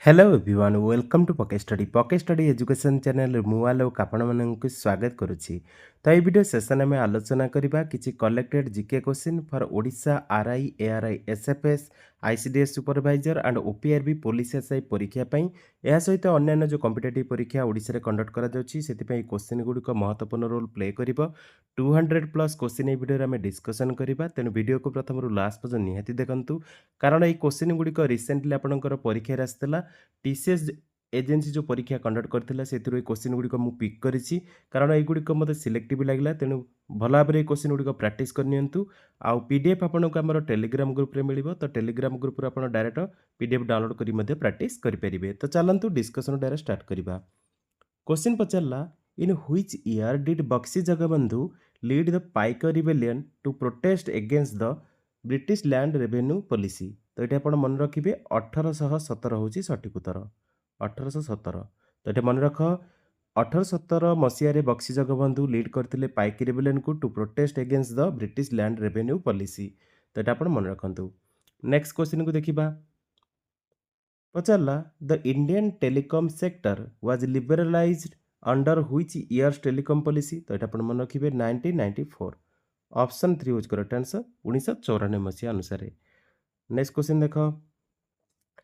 Hello everyone welcome to पके study education channel मुआलोक आपको स्वागत करुच्ची। तो ये वीडियो सेशन में आलोचना करबा किछि collected GK question for Odisha RI ARI SFS ICDS supervisor and OPRB police SI परीक्षा पई या सहित अन्य जो कॉम्पिटिटिव परीक्षा ओडिशा रे कंडक्ट करा जाउछि सेति पई क्वेश्चन गुडिक महत्वपूर्ण रोल प्ले करिवो। 200 प्लस क्वेश्चन ए वीडियो रे हम डिस्कशन करबा, तेनु वीडियो को प्रथम रु लास्ट पर्यंत निहाती देखंतु कारण এই क्वेश्चन गुडिक रिसेंटली आपनकर परीक्षा रे आस्थिला। टीसीएस एजेंसी जो परीक्षा कंडक्ट करथिला सेतिरो क्वेश्चन गुडिक मु पिक करिछि कारण एगुडिक मते सिलेक्टिव लागला, तेनु भला भाबरे क्वेश्चन गुडिक प्रैक्टिस करनियंतु। आउ पीडीएफ आपनको हमर टेलीग्राम ग्रुप रे मिलिबो, तो टेलीग्राम ग्रुप रे आपण डायरेक्ट पीडीएफ डाउनलोड करी मध्ये प्रैक्टिस करि परिबे। तो चलंतु डिस्कशन डायरेक्ट स्टार्ट करिबा। क्वेश्चन पचारला, in which year did Bakshi Jagabandhu lead the Paika rebellion to protest against the British land revenue policy. तो ये आप मन रखिए 1817 हूँ सठिक उत्तर 1817। तो ये मन रख 1817 मसीह बक्सी जगबंधु लीड करते पाइक रिबेलियन को to protest against the British land revenue policy. तो ये आप मन रखु। नेक्स्ट क्वेश्चन को देखा पचारला, the Indian telecom sector was liberalised under which years telecom policy. तो ये आप मन रखिए 1994। ऑप्शन 3 होज करेक्ट आंसर 1994 मसीहा अनुसार। नेक्स्ट क्वेश्चन देख,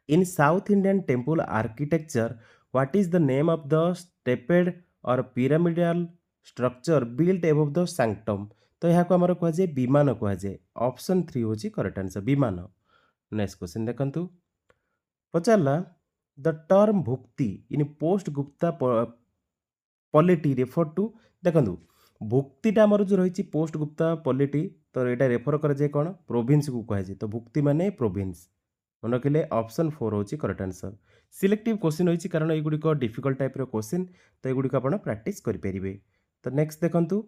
in South Indian temple architecture what is the name of the stepped or pyramidal structure built above the sanctum. तो यहाँ को आमर कहुए विमान कहुए। ऑप्शन 3 होची correct answer vimana. Next question देखंतु पचारला, the term bhukti in post Gupta polity refer to. देखंतु भुक्तिटा आमर जो रही पोस्ट गुप्ता पॉलिटी, तो यहाँ रेफर कराए कौन प्रोविंस को कहुए। तो भुक्ति माने प्रोविंस मन रखिले। ऑप्शन 4 होची करेक्ट आंसर। सिलेक्टिव क्वेश्चन होची कारण एगुड़िक डिफिकल्ट टाइप क्वेश्चन, तो एगुड़िक आपण प्रैक्टिस करेंगे। तो नेक्स्ट देखंतु,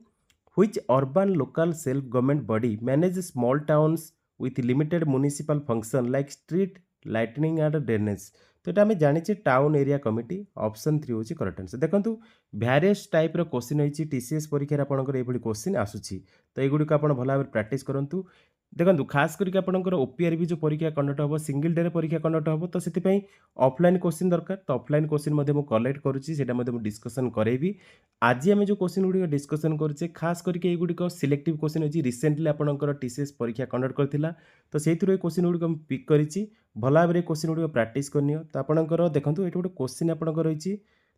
which urban local self government body manage small towns with limited municipal function like street lightning and drainage. तो ये आम जाने टाउन एरिया कमिटी। ऑप्शन 3 होची करेक्ट आंसर। देखंतु भैरियस टाइप क्वेश्चन होची टीसीएस परीक्षा आपंकर ये क्वेश्चन आसूची, तो एगुड़िक आप भल भाव प्रैक्टिस करूँ। देखो खास करके आपंकर ओपीआरबी जो परीक्षा कंडक्ट हम सिंगल डे परीक्षा कंडक्ट हम, तो से ऑफलाइन क्वेश्चन दरकार। तो ऑफलाइन क्वेश्चन मुझे कलेक्ट करुँची डिस्कसन करेबी। आज आम जो क्वेश्चन गुड़िक डिस्कसन करुचे खास करके युड़िक सिलेक्टिव क्वेश्चन अच्छी रिसेंटली आपंकर टीसीएस परीक्षा कंडक्ट करथिला, तो से क्वेश्चन गुड़िक पिक करी भल भाव क्वेश्चन गुड़िक प्रैक्टिस करनी। तो आपंकर देखो ये गोटे क्वेश्चन आपंकर रही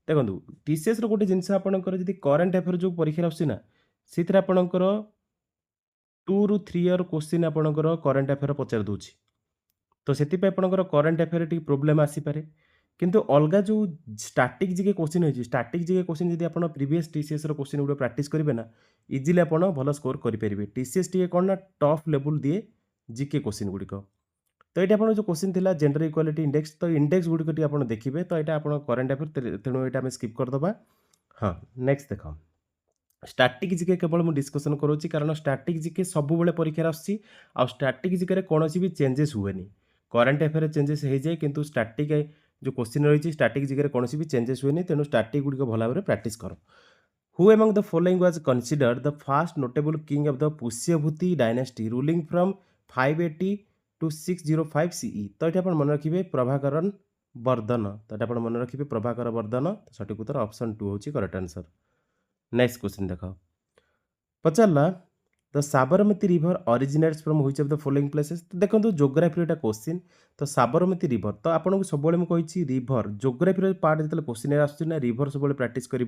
देखो टीसीएस गोटे जिनस आपंकर जब करेन्ट अफेयर जो परीक्षा आसना से आपंकर 2 ରୁ 3 इयर क्वेश्चन आपंकर करेन्ट अफेयर पचार दूची, तो से आपंकर करेन्ट अफेयर टी प्रोब्लेम आसीपे। किंतु अलग जो स्टैटिक जीके क्वेश्चन होती स्टैटिक जीके क्वेश्चन जब आप प्रीवियस टीसीएस क्वेश्चन गुड़ा प्रैक्टिस करेंगे ना इजिली आप भल स्कोर करेंगे। टीसीएस टी कौन ना टफ लेवल दिए जीके क्वेश्चन गुड़िक। तो ये आप जो क्वेश्चन था जेंडर इक्वालिटी इंडेक्स, तो इंडेक्स गुड़िक आप देखिए। तो यहाँ आप करेन्ट अफेयर तेणु ये स्किप करदे। हाँ नेक्स्ट देख, स्टैटिक जीके केवल मुझे डिस्कसन करुँची कारण स्टैटिक जीके सब बेले परीक्षा आसुची। आ स्टैटिक जीके कौन भी चेंजेस हुए करेन्ट अफेयर चेंजेस हो जाए, किंतु स्टैटिक जो क्वेश्चन रही स्टैटिक जीके कौन भी चेंजेस हुए। तेणु स्टैटिक गुड़िक भल भाव प्रैक्टिस कर। Who among the following was considered the first notable king of the Pushyabhuti dynasty ruling from 580 to 605 CE. तो ये आप मन रखिए प्रभाकरण वर्धन। तो ये आप मन रखिए प्रभाकर वर्धन। सठिक उत्तर ऑप्शन 2 होची करेक्ट आंसर। नेक्स्ट क्वेश्चन देख पचारला, the Sabarmati river originates from which of the following places. तो देखो ज्योग्राफी एटा क्वेश्चन, तो साबरमती रिवर तो आपको सब मुझे रिवर ज्योग्राफी पार्ट जो क्वेश्चन आसना रिवर सब प्रैक्टिस कर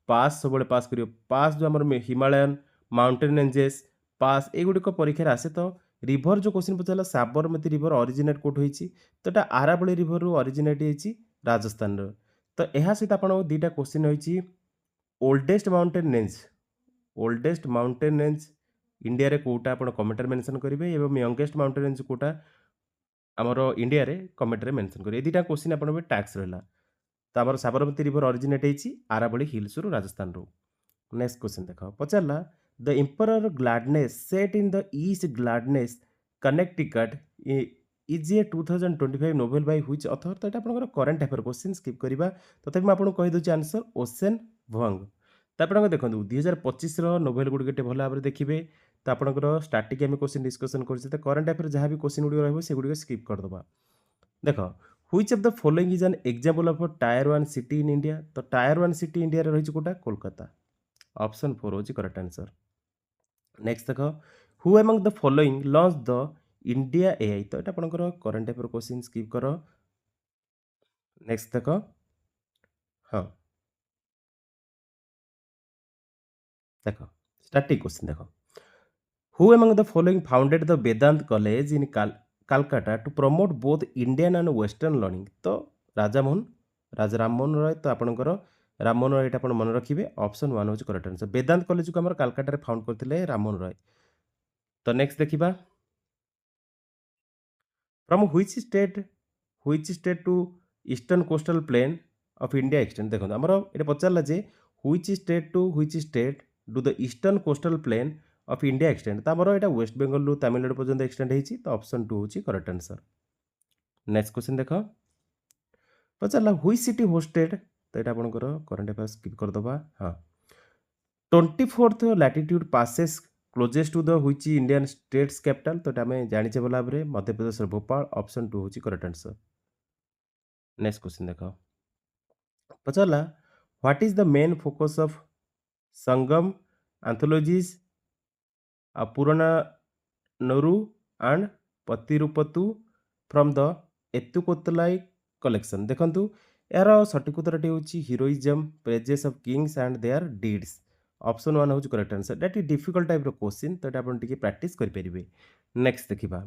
पास सब पास कर पास जो आम हिमालयन माउंटेन रेंजेस पास एगुड़िक परीक्षा आसे। तो रिवर जो क्वेश्चन पचारा साबरमती रिवर ऑरिजिनेट कोट होती, तो ये आरावली रिवर रू ऑरिजिनेट होती राजस्थान। तो यह सहित आप दुईटा क्वेश्चन होती ओल्डेस्ट माउंटेन रेंज इंडिया रे कोटा आप कमेंट मेंशन करेंगे और यंगेस्ट माउंटेन रेंज कोटा आमर इंडिया रे कमेंट रे मेंशन करेंगे। दुईटा क्वेश्चन आप टैक्स रहा। तो आम साबरमती रिवर ऑरिजिनेट होती आरावली हिल्स रू राजस्थान रू। नेक्स्ट क्वेश्चन देख पचारला, the Emperor Gladness set in the East Gladness Connecticut is a 2025 novel by which author. तो ये आप करेन्ट अफेयर क्वेश्चन स्किप करवा। तथापि मैं आपको कहीदे आंसर ओसेन वंग। तो आप देखो 2025 नोबेल गुड़िक भल भाव देखिए। तो आपंकर स्टार्टिंग आम क्वेश्चन डिस्कसन कर करेन्ट अफेयर जहाँ भी क्वेश्चन गुड़ रही है स्किप करदे। देख Which of the following is an example of a tier 1 city in India? तो tier 1 city इंडिया रे रहिଛି कोटा कोलकाता। ऑप्शन 4 होची करेक्ट आंसर। नेक्स्ट देख, who among the following launch the India AI, तो এটা ଆପଣଙ୍କର करंट अफेयर क्वेश्चन स्किप करो। Next देख, हाँ देख स्टैटिक क्वेश्चन देख, who among the following founded the Vedanta college in Calcutta to promote both Indian and western learning, तो राजा राममोहन रॉय। तो आपणकर राममोहन रॉय ये मन रखिए, ऑप्शन 1 होची करेक्ट आंसर। वेदांत कॉलेज को आम कालकाटा फाउंड करते राममोहन रॉय। तो नेक्स्ट देखिबा, from which state to eastern coastal plain of India extend, देखो आमर ये पचारा जे which state do the eastern coastal plain of India extend, तो आमर यहाँ वेस्ट बेंगल रु तमिलनाडु पर्यंत एक्सटेंड होती, तो ऑप्शन 2 होची करेक्ट आंसर। नेक्स्ट क्वेश्चन देख, पचारा व्हिच सिटी होस्टेड, तो यहाँ आपंकर करंट अफेयर स्किप करदे। हाँ, 24th latitude passes closest to the which Indian states capital, तो आम जाने भल भाव में मध्य प्रदेश भोपाल, ऑप्शन 2 होची करेक्ट आंसर। नेक्स्ट क्वेश्चन देख, पचारा what is the main focus of Sangam anthologies Purananuru and Pathitrupathu from the Ettuthokai collection, देखंतु यार सठिक उत्तरटी होची heroism praises of kings and their deeds, option 1 होची correct answer. That is difficult type रो क्वेश्चन, तो आपण टिके प्रैक्टिस करि परिबे। नेक्स्ट देखिबा,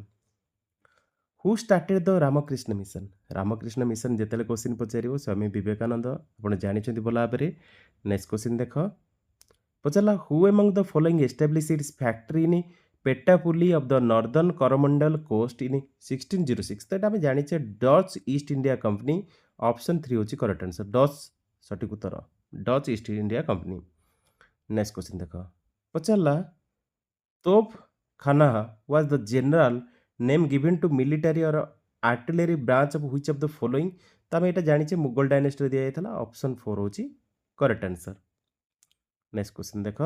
who started the Ramakrishna Mission, Ramakrishna Mission जेतेले क्वेश्चन पचारिबो स्वामी विवेकानंद, आपण जानि छथि बोला भाबरे। नेक्स्ट क्वेश्चन देख, पचारा who among the following establish its factory in Petapuli of the northern Coromandel coast in 1606, तो आम जाने Dutch East India Company, option 3 होची करेक्ट आंसर। डच सठिक उत्तर, Dutch East India Company. Next question देख, पचारा Topkhana was the general name given to military or artillery branch of which of the following, तो आम यहाँ जाने मुगल डायनेस्टी दिया जाता, ऑप्शन 4 होची करेक्ट आंसर। नेक्स्ट क्वेश्चन देख,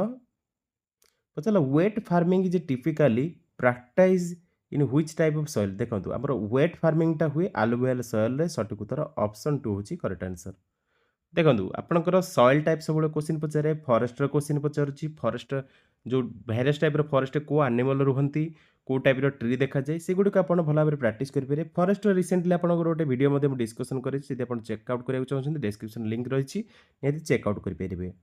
पचारा wet farming is typically practise in which type of soil, देखो आमर वेट फार्मिंगटा हुए आलुवियल सॉइल रे, सठिक उत्तर ऑप्शन 2 होची करेक्ट आंसर। देखो आपंकर सॉइल टाइप सब क्वेश्चन पचारे, फॉरेस्ट क्वेश्चन पचारुची, फॉरेस्ट जो भेरियस टाइप फॉरेस्ट को एनिमल रुहंती, को टाइप ट्री देखा जाए, से गुड आप भल भाव प्रैक्टिस करेंगे। फॉरेस्ट रिसेंटली आप गोटे वीडियो डिस्कसन कर चेकआउट कराया चाहते डिस्क्रिप्शन लिंक रही है, चेकआउट करेंगे।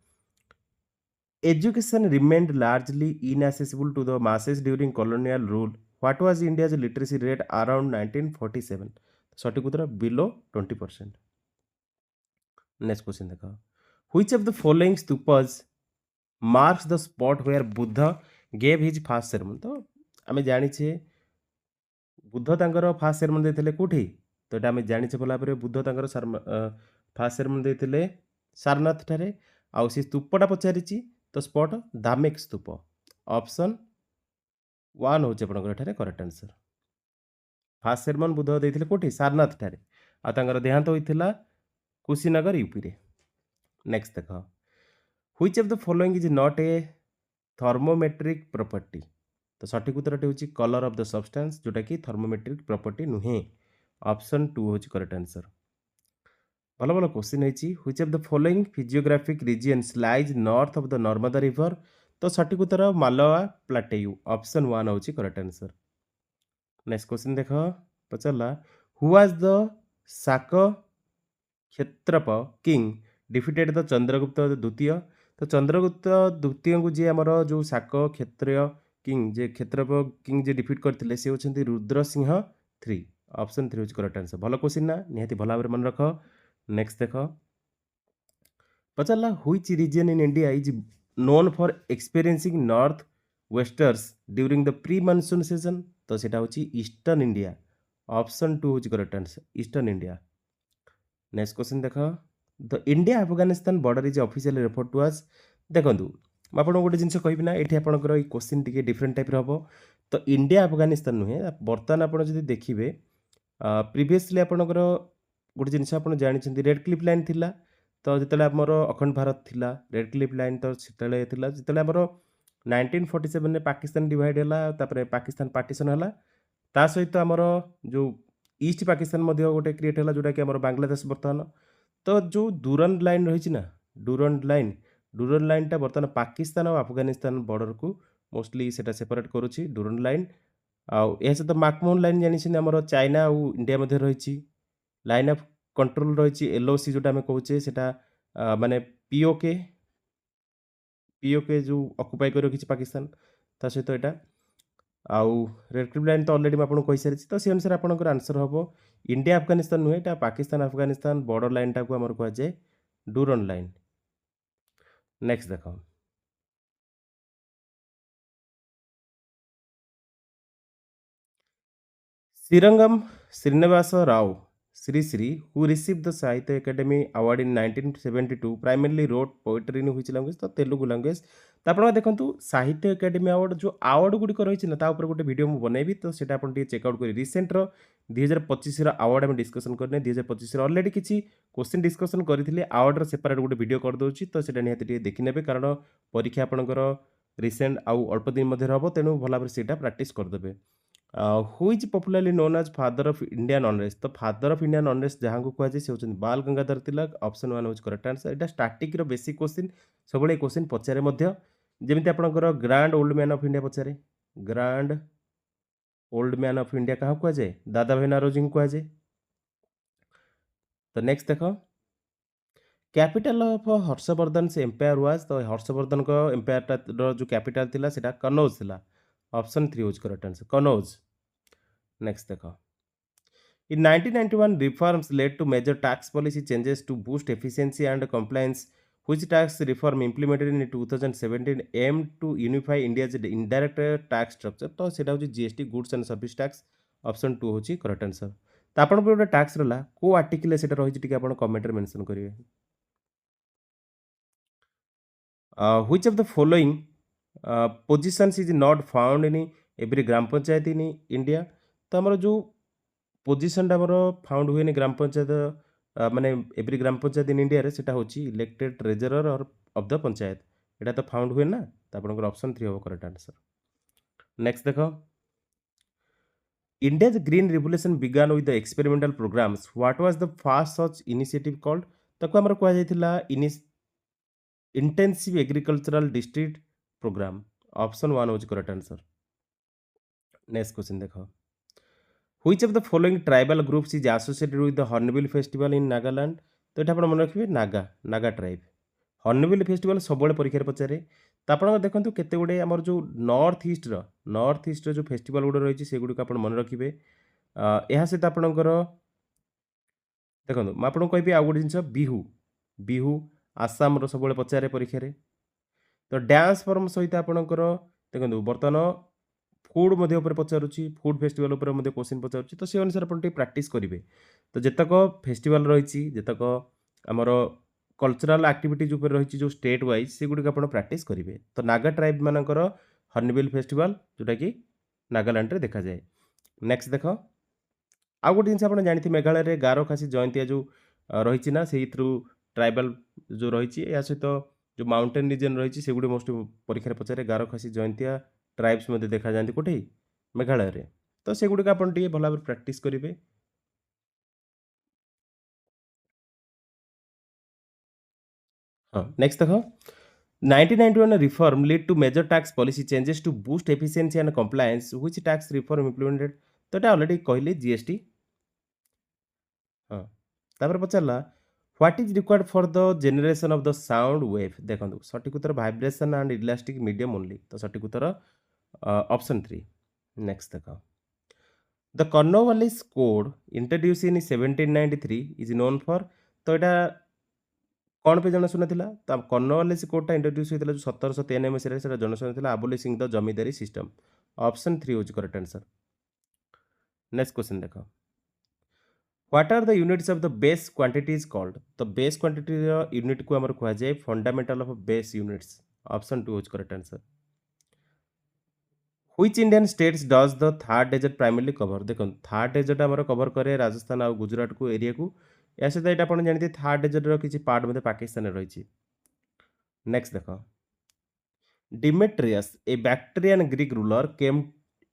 Education remained largely inaccessible to the masses during colonial rule. What was India's literacy rate around 1947? सठिक उत्तर below 20%. Next question देखा, which of the following stupas marks the spot where Buddha gave his first sermon? तो आम जाने बुद्ध तांकर fast sermon देते कौटी, तो ये आम जाने भला भाव बुद्ध तांकर फास्ट सेरमन देते सारनाथ ठारे, आउ सी स्तूपटा पचारि, तो स्पॉट धामिक स्तूप, ऑप्शन 1 होचे आपनकर correct answer. Fast sermon Buddha देते कौटी सारनाथ ठारे, आर देहांत होता कुशीनगर यूपी रे। नेक्स्ट देख, which of the following is not a thermometric property, तो सठिक उत्तर होची कलर ऑफ द सब्सटेंस, जोटा कि थर्मोमेट्रिक प्रॉपर्टी नुहे, ऑप्शन 2 होची करेक्ट आंसर। भल भल क्वेश्चन होती, which of the following physiographic regions lies north of the Narmada river, तो सठिक उत्तर मालवा प्लाटेयू, ऑप्शन 1 होची करेक्ट आंसर। नेक्स्ट क्वेश्चन देख, पचारा हु वाज द शाक क्षेत्रप किंग डिफिटेड द चंद्रगुप्त द्वितीय, तो चंद्रगुप्त द्वितीय को जी आमर जो शाक क्षेत्रीय किंग जे क्षेत्रप किंग जे डिफिट करते सी होती रुद्रसिंह 3, ऑप्शन 3 होची करेक्ट आंसर। भल क्वेश्चन ना, निहाती भल भाव मन रख। नेक्स्ट देख, पचारा which region in India is known for experiencing north westers during the pre monsoon season, तो सेटा होची ईस्टर्न इंडिया, ऑप्शन 2 होची correct answer, eastern India. Next question देख, the India Afghanistan border is officially refer to as, देखो आपको गोटे जिन कहबी ना, ये आपंकर क्वेश्चन टी डिफरेंट टाइप हम, तो इंडिया अफगानिस्तान नुहे, बर्तमान आप देखिए प्रीवियसली आपंकर गोटे जिन आप जानते रेड क्लिफ लाइन थिला, तो जो आमर अखंड भारत थिला रेड क्लिफ लाइन, तो जो आमर 1947 में पाकिस्तान डिवाइड है, पाकिस्तान पार्टीशन है, ता सहित आमर जो ईस्ट पाकिस्तान मध्य गोटे क्रिएट है जोटा कि आम बांग्लादेश बर्तमान तो जो डूरन लाइन रही ना डूरन लाइनटा बर्तमान पाकिस्तान और अफगानिस्तान बॉर्डर को मोस्टली सेटा सेपरेट करुच्ची डूरन लाइन आउ या सहित माकमोहन लाइन जानी आम चाइना और इंडिया मध्य रही लाइन ऑफ कंट्रोल रही एलओसी जोटा आम कहे सेटा माने पीओके जो अकुपाई कर रखी पाकिस्तान ता सहित यहाँ आउ रेड क्लिप लाइन तो अलरेडी आपको कही सारी तो से अनुसार आपंकर आंसर हम इंडिया अफगानिस्तान नुहे यहाँ पाकिस्तान अफगानिस्तान बॉर्डर लाइन टाक आम कहुए डूरन लाइन। नेक्स्ट देख Srirangam Srinivasa Rao Sri Sri, who received the Sahitya Academy Award in 1972, primarily wrote poetry in which language? तो तेलुगु लैंग्वेज तो आप देखो साहित्य एकेडमी अवार्ड जो अवार्ड गुड़िक रही ना गोटे वीडियो मुझे बनैबी तो सीटा आप चेकआउट कर रिसेंटर 2025 अवार्ड आम डिस्कसन करने 2025 अलरेडी किसी क्वेश्चन डिस्कसन करें अवार्डर सेपरेट गोटे वीडियो करदे तो सीटा निहाती देखने कारण परीक्षा आपंकर रिसेंट आउ अल्प दिन मध्य हम तेणु भल भाव से प्राक्ट करदे। Who is popularly known as father of Indian unrest तो फादर ऑफ इंडियन अनरेस्ट जहाँ को कहुए से होती बाल गंगाधर तिलक ऑप्शन 1 हूँ करेक्ट आंसर। यहाँ स्टार्टिंग बेसिक क्वेश्चन सब क्वेश्चन पचारे जमी आपंकर grand old man of India पचारे grand old man of India क्या कहुए दादा भाई नारोजी को कहुए। तो नेक्स्ट देख कैपिटल ऑफ हर्षवर्धन से एम्पायर वाज तो हर्षवर्धन को एम्पायर जो कैपिटल थिला सेटा कनौज थिला ऑप्शन 3 हूँ करेक्ट आंसर कनौज। नेक्स्ट देख In 1991, reforms led to major tax policy changes to boost efficiency and compliance. Which tax reform implemented in 2017 aimed to unify India's indirect tax structure? तो सेटा होची GST goods and service tax option 2 होची correct answer. तो आपण गोटे tax रला को article सेटा रही टिके आपण कमेंट रे मेंशन करिवे। Which of the following positions is not found in every gram panchayat in India? तो हमर जो पोजिशन फाउंड हुए ग्राम पंचायत माने every gram panchayat in India से इलेक्टेड ट्रेजरर और ऑफ द पंचायत यहाँ तो फाउंड हुए ना तो आप ऑप्शन 3 हम करेक्ट आंसर। नेक्स्ट देख India green revolution began with the experimental programmes what was the first such initiative called ताको हमर कहुए intensive agricultural district programme option 1 हूँ करेक्ट आंसर। नेक्स्ट क्वेश्चन देख Which of the following tribal groups is associated with the Hornbill Festival in Nagaland? तो ये आप मन रखिए नागा ट्राइब हॉर्नबिल फेस्टिवल सब परीक्षा पचारे तो आप देखो केते गुड़े आमर जो नॉर्थ ईस्ट जो फेस्टिवल गुड़ रही है गुड़िक आप मन रखिए यह सहित आपणकर देखो मुझे कहि आउ गोटे जिन बिहू बिहू आसाम सब पचारे परीक्षा तो डांस फॉर्म सहित आपणकर देखो बर्तमान फूड मध्य पचारुची फूड फेस्टिवल उपर क्वेश्चन पचारुची तो से अनुसार आप प्राक्ट करेंगे तो जितक फेस्टिवल रही जितक आमर कल्चरल एक्टिविटीज उपर रही जो स्टेट वाइज से गुड़िक आप प्राक्ट करेंगे। तो नागा ट्राइब मानकर हॉर्नबिल फेस्टिवल जोटा कि नागालैंड रे देखा जाए। नेक्स्ट देख आउ गोटे जिन आप जानते मेघालय गारो खासी जयंतिया जो रही ना से ट्राइबल जो रही या सहित जो माउंटेन रिजन रही से गुड़े मोस्ट परीक्षा पचारे गारो खासी जयंतिया ट्राइब्स में देखा जाती कौटे मेघालय रे तो से गुड़िक आप भल भाव प्राक्ट करेंगे। हाँ नेक्स्ट देख 1991 reform lead to major tax policy changes to boost efficiency and compliance which tax reform implemented तो ये ऑलरेडी कहले जीएसटी। हाँ तापर पचारा what is required for the generation of the sound wave देखो सठिक उत्तर vibration and elastic medium only तो सठिक उत्तर ऑप्शन 3। नेक्स्ट देख the Cornwallis code introduced in 1793 is known for तो यहाँ कौन पे जनशून्य था तो कॉर्नवालिस कोडटा इंट्रोड्यूस होता जो 1793 मसीह जनशून्य था abolishing the zamindari system option 3 हूँ करेक्ट आंसर। नेक्स्ट क्वेश्चन देख what are the units of the base quantity is called तो बेस क्वांटिटी यूनिट को आमर कहुए fundamental of base units option 2 हूँ correct answer. Which Indian states does the third desert primarily cover देखो third desert आमर cover करे राजस्थान और गुजरात को एरिया को या सहित यहाँ आप जानते थर्ड डेजर्टर किसी पार्ट में पाकिस्तान रही। नेक्स्ट देख Demetrious A Bactrian Greek ruler came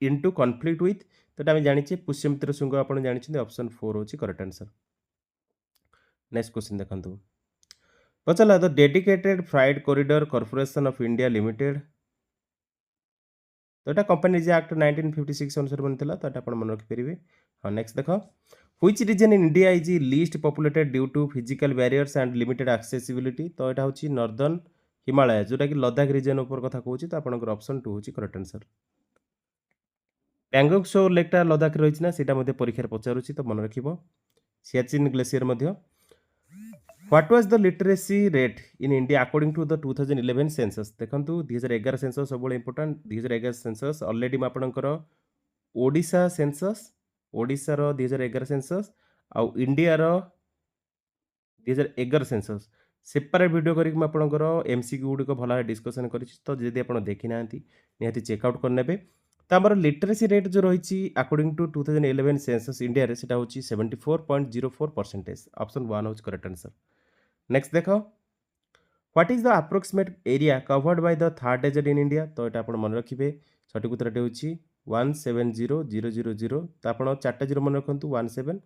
into conflict with तो आम जानी पुष्यमित्र शुंग आप जानते ऑप्शन 4 हूँ करेक्ट आंसर। नेक्स्ट क्वेश्चन देखो पचला the dedicated freight corridor corporation of India limited तो यहाँ कंपनी एक्ट 1956 अनुसार बनता तो यहाँ मन रखिपारे। हाँ नेक्स्ट देख which region in India is least populated due to physical barriers and limited accessibility तो यहाँ हूँ नॉर्दर्न हिमालय जोटा कि लद्दाख रीजन उपर कथा कहूँ तो आपंकर ऑप्शन 2 हूँ करेक्ट आंसर। पैंगोंग सो लेकटा लद्दाख रही ना सीटा परीक्षा पचारूँ तो मन रख Siachen glacier what was the literacy rate in India according to the 2011 census देखो 2011 सेंसस सब इंपोर्टाट 2011 सेंसस ऑलरेडी आपणकर ओडिशा सेंसस ओडिशार 2011 सेंसस आउ इंडियार 2011 सेंसस सेपरेट वीडियो करी आपणकर एमसीक्यू गुड़िक भल डिस्कसन कर तो जदि आप देखी ना निहाती चेकआउट करने तो आम लिटरेसी रेट जो रही अकॉर्डिंग टू 2011 सेंसस इंडिया रे सेटा होची 74.04% ऑप्शन 1 होची करेक्ट आंसर। नेक्स्ट देख what is the approximate area covered by the Thar desert in India तो यहाँ आप मन रखिए सठिक उत्तर हूँ 170,000 तो आप 4टा 0 मन रखु 17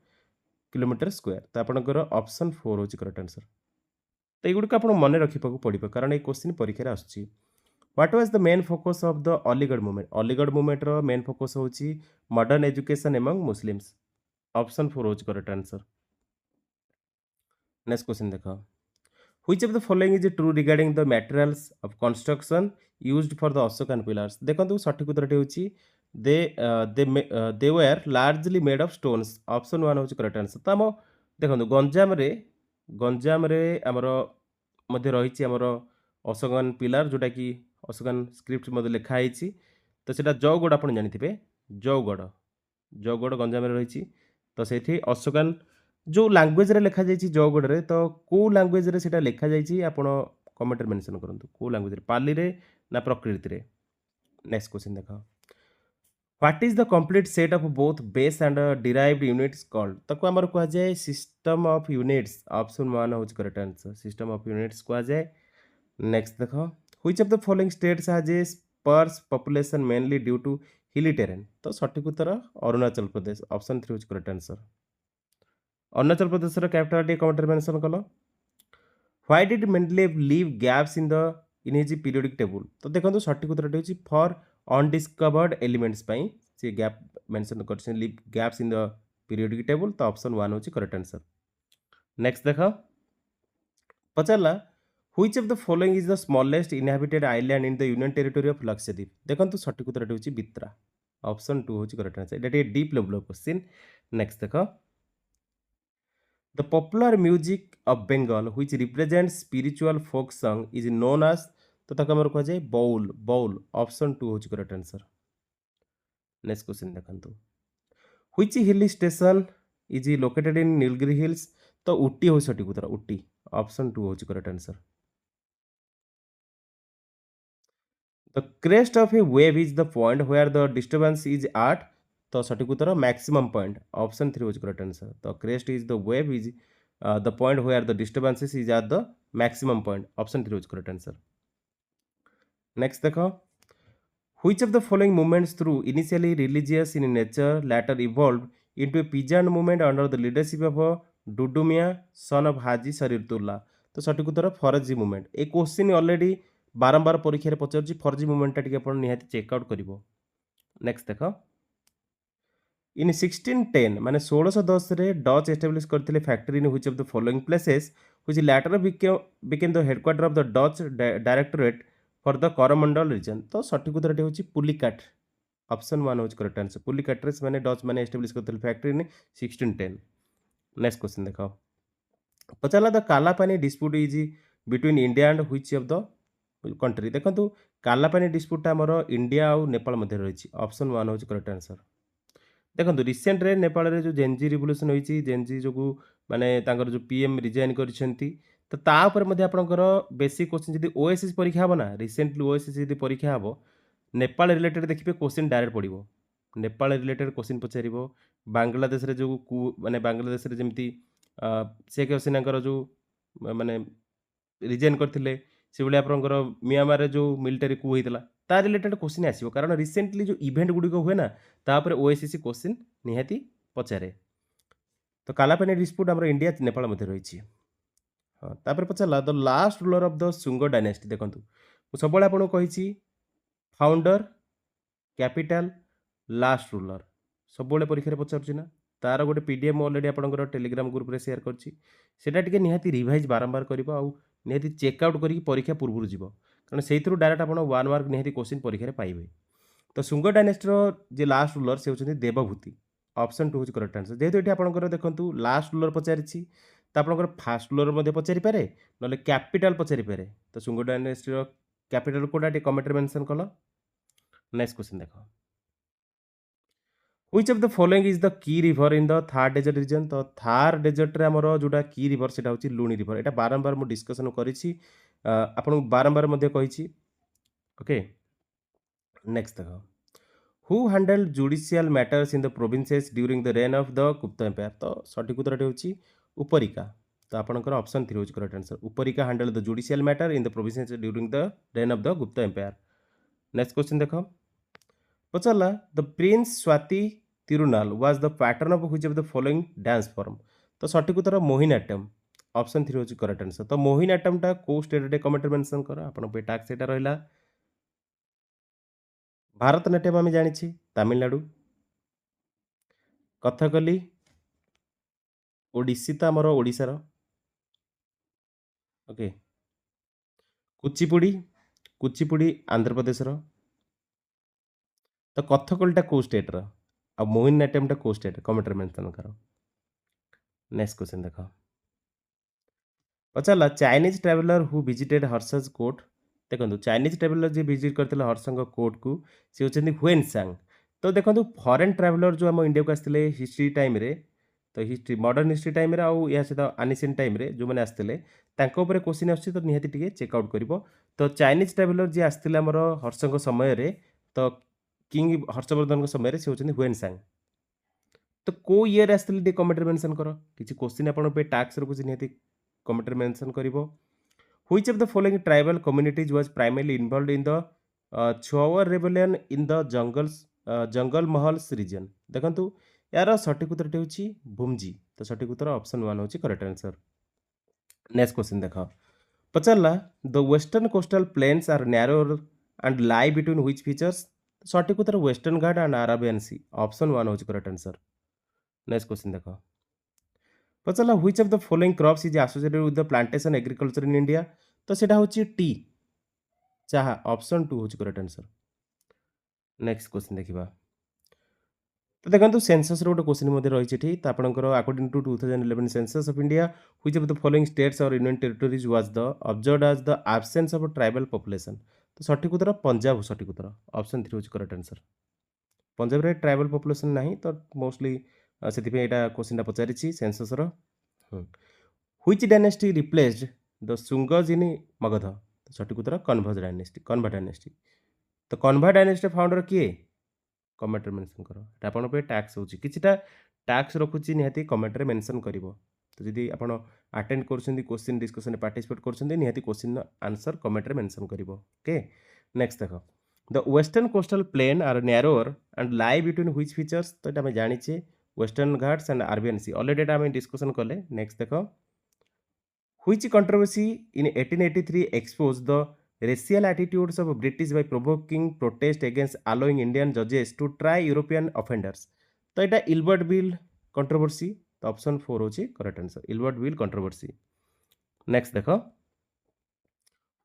किलोमीटर स्क्वायर तो आपंकर ऑप्शन 4 हूँ करेक्ट आंसर। तो युड़क आप मन रखा पड़ो कारण ये क्वेश्चन परीक्षा आसूँ what was the main focus of the Aligarh movement main focus होची modern education among Muslims option 4 होची करेक्ट आंसर। नेक्स्ट क्वेश्चन देखो which of the following is true regarding the materials of construction used for the Ashokan pillars देखो सठिक उत्तर होची they were largely made of stones option 1 होची correct answer. तो आम देखो गंजाम रे आमर मध्य रही आमर अशोकन पिलर जोटा कि अशोकन स्क्रिप्ट मध्य लिखाई तो सीटा जौगढ़ आप जानते जौगढ़ गंजाम रही तो से अशोकन जो लैंग्वेज रे लिखा जाइए जौगढ़ रे तो कौ लैंग्वेज रे सीटा लिखा जाइए आप कमेंट मेंशन करूँ कौ लैंग्वेज रे पाली रे ना प्रकृति रे। नेक्स्ट क्वेश्चन देख what is the complete set of both base and derived units called ताको हमर कहा जाए सिस्टम ऑफ यूनिट्स ऑप्शन 1 होच correct answer system of units कहा जाए। नेक्स्ट देख which of the following states has a sparse population mainly due to hilly terrain तो सठिक उत्तर अरुणाचल प्रदेश ऑप्शन 3 होच correct answer. Arunachal Pradesh capital comment mention कल why did Mendeleev leave gaps in the in his periodic table तो देखो सठिक उत्तर होची फॉर अनडिस्कवर्ड एलिमेंट्स से गैप मेंशन कर leave gaps in the periodic table तो ऑप्शन 1 होची करेक्ट आंसर। नेक्स्ट देख पचारला which of the following is the smallest inhabited island in the union territory of Lakshadweep देखो सठिक उत्तर होची बित्रा ऑप्शन 2 होची करेक्ट आंसर। एटा डीप लेवल क्वेश्चन। नेक्स्ट देख the popular music of Bengal which represents spiritual folk song is known as तो ताको हमर कह जाए बाउल बाउल ऑप्शन 2 होची करेक्ट आंसर। नेक्स्ट क्वेश्चन देखंतु which hill station is located in Nilgiri hills तो उटी हो सठिक उत्तर उटी ऑप्शन 2 होची correct answer. The crest of a wave is the point where the disturbance is at तो सठिक उत्तर मैक्सिमम पॉइंट ऑप्शन 3 होची correct answer. The crest is the wave is the point where the disturbances is at the maximum point option 3 होची correct answer. Next देखो which of the following movements through initially religious in nature later evolved into a peasant movement under the leadership of Dudu Miyan son of Haji Shariatullah तो सठिक उत्तर फरजी movement ए question already बारंबार परीक्षा पचार फरजी मूवमेंटा निहाती check out कर। नेक्स्ट देख इन 1610 माने 1610 रे डच एस्टाब्लिश करथिले factory in which of the following places which later became the headquarter of the Dutch directorate for the Coromandel region तो सठिक उत्तर होची पुलिकाट ऑप्शन 1 होची करेक्ट आंसर। पुलिकाट रे माने डच माने एस्टाब्लिश करथिले फैक्ट्री इन 1610। नेक्स्ट क्वेश्चन देखो पचाला the Kalapani dispute is between India and which of the country देखो कालापानी डिस्प्यूटा आमर इंडिया और नेपाल मध्य रही ऑप्शन 1 होची करेक्ट आंसर। देखो रिसेंट रे नेपाल रे जो जेनजी रिवोल्यूशन होईची जेनजी जो माने तांकर जो पीएम रिजाइन करछंती तो ता ऊपर मध्ये आपनकर बेसिक क्वेश्चन जदी ओएसएस परीक्षा हबो ना रिसेंटली ओएसएस जदी परीक्षा हबो नेपाल रिलेटेड देखिबे क्वेश्चन डायरेक्ट पड़िबो नेपाल रिलेटेड क्वेश्चन पचारिबो बांग्लादेश रे जो माने बांग्लादेश रे जेमती शेख हसीनाकर जो माने रिजाइन करथिले से भली आपनकर म्यांमार रे जो मिलिटरी कू होइतला ତା रिलेटेड क्वेश्चन आसिबो कारण रिसेंटली जो इवेंट गुडी को हुए ना तापर ओएसएससी क्वेश्चन निहाती पचारे। तो कालापानी डिस्प्यूट हमर इंडिया नेपाल मध्ये रहिछि। हाँ, तापर पचारला the last ruler of the Sunga dynasty देखंतु। मु सबले आपन कहिछि फाउंडर, कैपिटल, लास्ट रूलर सबले परीक्षा रे पचारछि ना। तार गोटे पीडीएफ ऑलरेडी आपनकर टेलीग्राम ग्रुप रे शेयर करछि। सेटा टिके निहाती रिवाइज बारंबार करिवो आ निहाती चेकआउट करिक परीक्षा पूर्वरु जिवो। कारण सेइथरु डायरेक्ट आपन 1 मार्क निहाती क्वेश्चन परीक्षा रे पाइबे। तो सुंग डायनेस्टी रो जे लास्ट रूलर से होछन्ती देवभूति। ऑप्शन 2 होछ करेक्ट आंसर। जेहेतु एठी आपनकर देखंतु लास्ट रूलर पचारिछि त आपनकर फास्ट रूलर मध्ये पचारि पारे नले कैपिटल पचारि पारे। तो सुंग डायनेस्टी रो कैपिटल कोडा टे कमेंट रे मेंशन कलो। नेक्स्ट क्वेश्चन देखो। Which of the following is the key river in the Thar desert region. तो थार डेजर्ट रे हमरो जोटा की रिवर सेटा होची लुनी रिवर। एटा बारंबार मु डिस्कशन करिछि आपन बारंबार मध्ये कहिछि। ओके नेक्स्ट देखो। Who handle judicial matters in the provinces during the reign of the Gupta empire. तो सठिक उत्तर होची उपरिका। तो आपनकर ऑप्शन 3 होची correct answer. Uparika handle the judicial matter in the provinces during the reign of the Gupta empire. Next question देखो। पचारला the prince Swati Tirunal was the patron of which of the following dance form. तो सठिक उत्तर मोहिनीअट्टम। ऑप्शन 3 होची correct answer. तो मोहिनीअट्टम टा को state रे comment mention करो। आपन पे टास्क सेटा रहिला। भारतनाट्यम आमे जानिछि तमिलनाडु। कथकली ओडिसी तो आमर ओडिशार। ओके कुचिपुड़ी कुचिपुड़ी आंध्र प्रदेशर। तो कथकलीटा को स्टेट रो आ मोहिनीअट्टमटा को स्टेट कमेंट रे मेंशन करो। नेक्स्ट क्वेश्चन देखो। पचारला Chinese traveller who visited Harsha's court. देखो चाइनीज ट्रैवलर जी विजिट करते हर्षंग कोर्ट को सी होचंदी हुएनसांग। तो देखो फॉरेन ट्रैवलर जो आम इंडिया को आसते हिस्ट्री टाइम रे तो हिस्ट्री मॉडर्न हिस्ट्री टाइम रे आउ या सहित एनिशिएंट टाइम रे जो मैंने आसते क्वेश्चन आस तो निहाती टिके चेकआउट करिवो। तो चाइनीज ट्रैवलर जी आसते आमर हर्षंग समय रे तो किंग हर्षवर्धन समय रे सी होचंदी हुएनसांग। तो को ईयर आसते टिके कमेंट रे मेंशन करो। किछि क्वेश्चन आपन पे टास्क रखुछि निहाती कमेंट रे mention करिवो। Which of the following tribal communities was primarily involved in the Chower rebellion in the Jangal Mahals region। देखंतु यार सठिक उत्तर होची भूमजी। तो सठिक उत्तर ऑप्शन 1 होची करेक्ट आंसर। नेक्स्ट क्वेश्चन देखो। पचारला the western coastal plains are narrower and lie between which features. सठिक उत्तर western Ghat and Arabian sea. Option 1 होची करेक्ट आंसर। नेक्स्ट क्वेश्चन देखो। पचारला which of the following crops is associated with the plantation agriculture in India. तो सेटा होची T चाहा। Option 2 होची करेक्ट आंसर। नेक्स्ट क्वेश्चन देखिबा। तो देखंतु सेंसस रो क्वेश्चन मध्ये रहिछि ठी। तो आपनकर according to 2011 census of India which of the following states or union territories was the observed as the absence of tribal population. तो सठिक उत्तर पंजाब सठिक उत्तर। ऑप्शन 3 होची करेक्ट आंसर। पंजाब रे ट्राइबल पॉपुलेशन नाही तो मोस्टली सेति पे एटा क्वेश्चन पचारिछि सेंसस रो। Which dynasty replaced the Sungas in Magadh. तो सठिक उत्तर कन्वा डायनेस्टी कन्वा डायनेस्टी। तो कन्वा डायनेस्टी फाउंडर किए कमेंट रे मेंशन करो। एटा आपन पे टैक्स होची किछिटा टैक्स रखुची निहाती कमेंट रे मेंशन करिवो। तो जदि आपन अटेंड करछन्ती क्वेश्चन डिस्कशन में पार्टिसिपेट करछन्ती निहाती क्वेश्चन आंसर कमेंट रे मेंशन करिवो। ओके नेक्स्ट देखो। The western coastal plain are narrower and lie between which features. तो एटा हम जानिचे western Ghats and Arabian sea already एटा हम डिस्कशन कले। नेक्स्ट देखो। Which controversy in 1883 exposed the racial attitudes of British by provoking protest against allowing Indian judges to try European offenders। तो এটা इल्बर्ट बिल कंट्रोवर्सी। तो ऑप्शन 4 होची correct answer Ilbert bill controversy. Next देखो।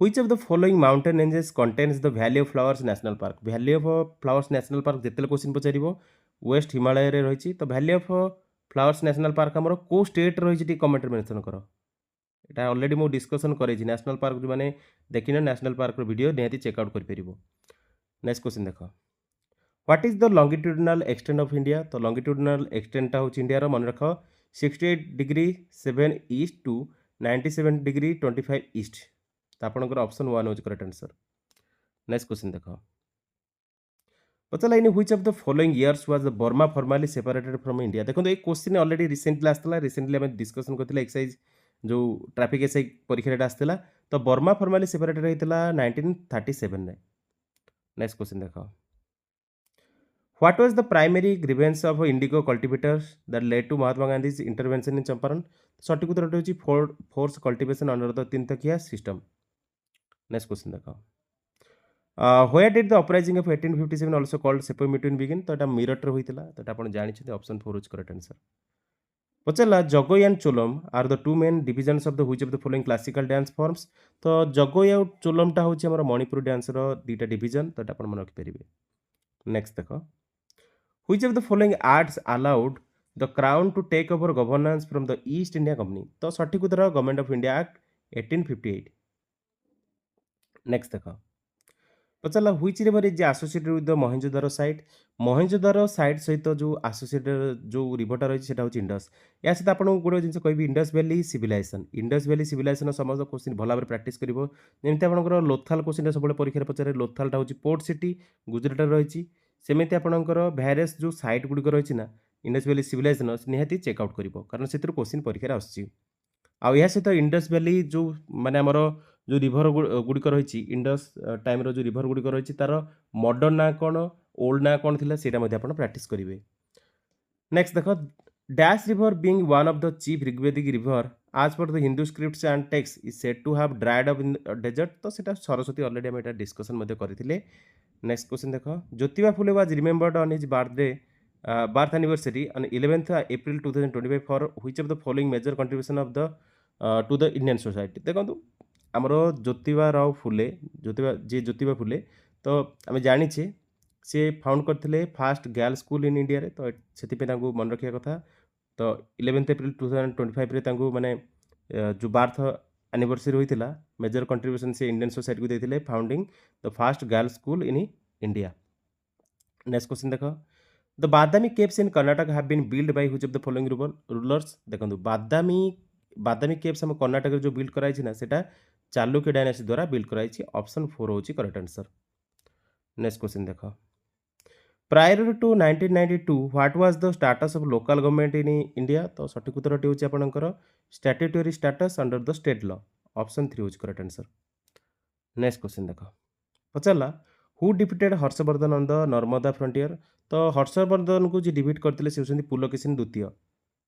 Which of the following mountain ranges contains the Valley of Flowers National Park। Valley of Flowers National Park जेतेले question पचारिबो west Himalaya रे रहिछि। तो Valley of Flowers National Park हमरो को state रहिछि T comment रे मेंशन करो। एटा ऑलरेडी मु डिस्कशन करेछि नेशनल पार्क जो माने देखिनो नेशनल पार्क रो वीडियो निहाती चेकआउट कर परिबो। नेक्स्ट क्वेश्चन देखो। What is the longitudinal extent of India. तो लॉन्गिट्यूडिनल एक्सटेंट टा होछि इंडिया रो मन रखो 68 degree 7 east to 97 degree 25 east. तो आपनकर ऑप्शन 1 होछि करेक्ट आंसर। नेक्स्ट क्वेश्चन देखो। पचला in which of the following years was the Burma formally separated from India. देखो ए क्वेश्चन ऑलरेडी रिसेंटली आस्तला रिसेंटली हम डिस्कशन करथिले एक्सरसाइज जो ट्रैफिक एसआई परीक्षा आसला। तो बर्मा फॉर्मली सेपरेटेड होता 1937 रे। नेक्स्ट क्वेश्चन देखो, what was the primary grievance of indigo cultivators that led to Mahatma Gandhi's intervention in Champaran? सठिक उत्तर होची forced cultivation under the tinkathia system. Next question देखो, where did the uprising of 1857 also called Sepoy begin? तो एटा मीरट रे होइतिला, तो एटा आपण जानि ऑप्शन 4 इज करेक्ट आंसर। पचारला Jagoi and Cholom are the two main divisions of the which of the following classical dance forms? तो जगोई और चोलमटा होची हमर मणिपुर डांस रो दीटा डिवीजन, तो एटा आपण मन रखि परिबे। नेक्स्ट देखो, which of the following acts allowed the crown to take over governance from the East India Company? तो सठिक उत्तर Government of India act 1858। Next देखो, पचारला which river is associated with the Mohenjodaro site? Mohenjodaro site सहित जो associated जो रिवरटा रही है हूँ इंडस। या सहित आपको गोटे जिन कह Indus valley civilization, Indus valley civilization समस्त क्वेश्चन भल भाव प्राक्ट करमती आपंकर लोथाल क्वेश्चन सब परीक्षा पचारे। लोथालटा हूँ पोर्ट सिटी गुजरात रही, सेमती आपंकर भैरियस जो साइट गुड़िक रही ना इंडस वैली सिविलाइजेशन निहाती चेकआउट कर, कारण से क्वेश्चन परीक्षा आसूँ। आ या सहित इंडस वैली जो माने आमर जो रिभर गुड़िक रही इंडस टाइम जो रिभर गुड़िक रही तार मॉडर्न ना कौन ओल्ड ना कौन थिला सेटा मध्ये आपण प्रैक्टिस करिवे। नेक्स्ट देखो, dash river being one of the chief Rigvedic river as per the Hindu scripts and text is said to have dried up in desert? तो सेटा सरस्वती ऑलरेडी हम एटा डिस्कशन मध्ये करथिले। नेक्स्ट क्वेश्चन देखो, Jyotiba Phule was remembered on his birthday birth anniversary on 11th April 2025 for which of the following major contribution of the to the Indian society? देखो आमर ज्योतिबा राव फुले ज्योतिबा फुले तो आम जाचे सी फाउंड करते fast girl school in India रे, तो से मन रखा कथा। तो 11th April 2025 माने जो बार्थ एनिवर्सरी होता मेजर कंट्रीब्यूशन से इंडियन सोसाइटी को देते founding the first girl school in India. Next question देखो, the Badami caves in Karnataka have been build by which of the following rulers? देखो बादामी केव्स हम कर्नाटक जो बिल्ड कराई ना सेटा चालुक्य डायनेस्टी द्वारा बिल्ड कराई। ऑप्शन 4 होची करेक्ट आंसर। नेक्स्ट क्वेश्चन देखो, prior to 1992 what was the status of local government in India? तो सठिक उत्तर होची आपनकर statutory status under the state law. Option 3 होची करेक्ट आंसर। नेक्स्ट क्वेश्चन देखो, पचारला who defeated Harshavardhan on the Narmada frontier? तो हर्षवर्धन को जी डिफिट करते से पुलकेशिन द्वितीय,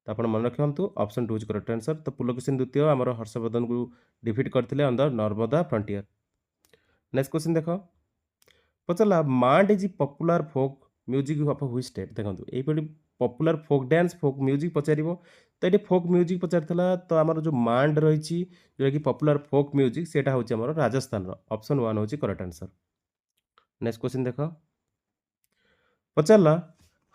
तो आप मन रखु ऑप्शन 2 इज करेक्ट आंसर। तो पुलकेशिन द्वितीय आमर हर्षवर्धन को डिफिट करते on the Narmada frontier. Next question देखो, पचारला Maand is popular folk music of which state? देखो ये popular folk dance folk music पचार, तो ये फोक म्यूजिक पचार तो आमर जो मांड रही जोटा कि पॉपुलर फोक म्यूजिक सेटा हूँ आमर राजस्थान। ऑप्शन 1 होची करेक्ट आंसर। नेक्स्ट क्वेश्चन देखो, पचारला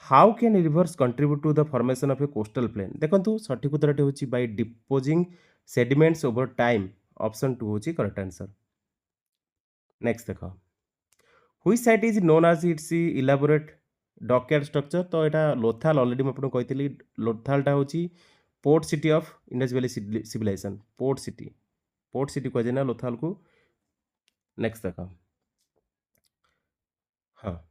how can rivers contribute to the formation of a coastal plain? देखो सठिक उत्तर होची by depositing sediments over time. Option 2 होची करेक्ट आंसर। नेक्स्ट देखो, which site is known as its elaborate dockyard structure? तो यहाँ लोथाल ऑलरेडी मुझे कही लोथालटा होची port city of Indus valley civilisation. Port city कहे ना लोथाल को। नेक्स्ट देखो, हाँ,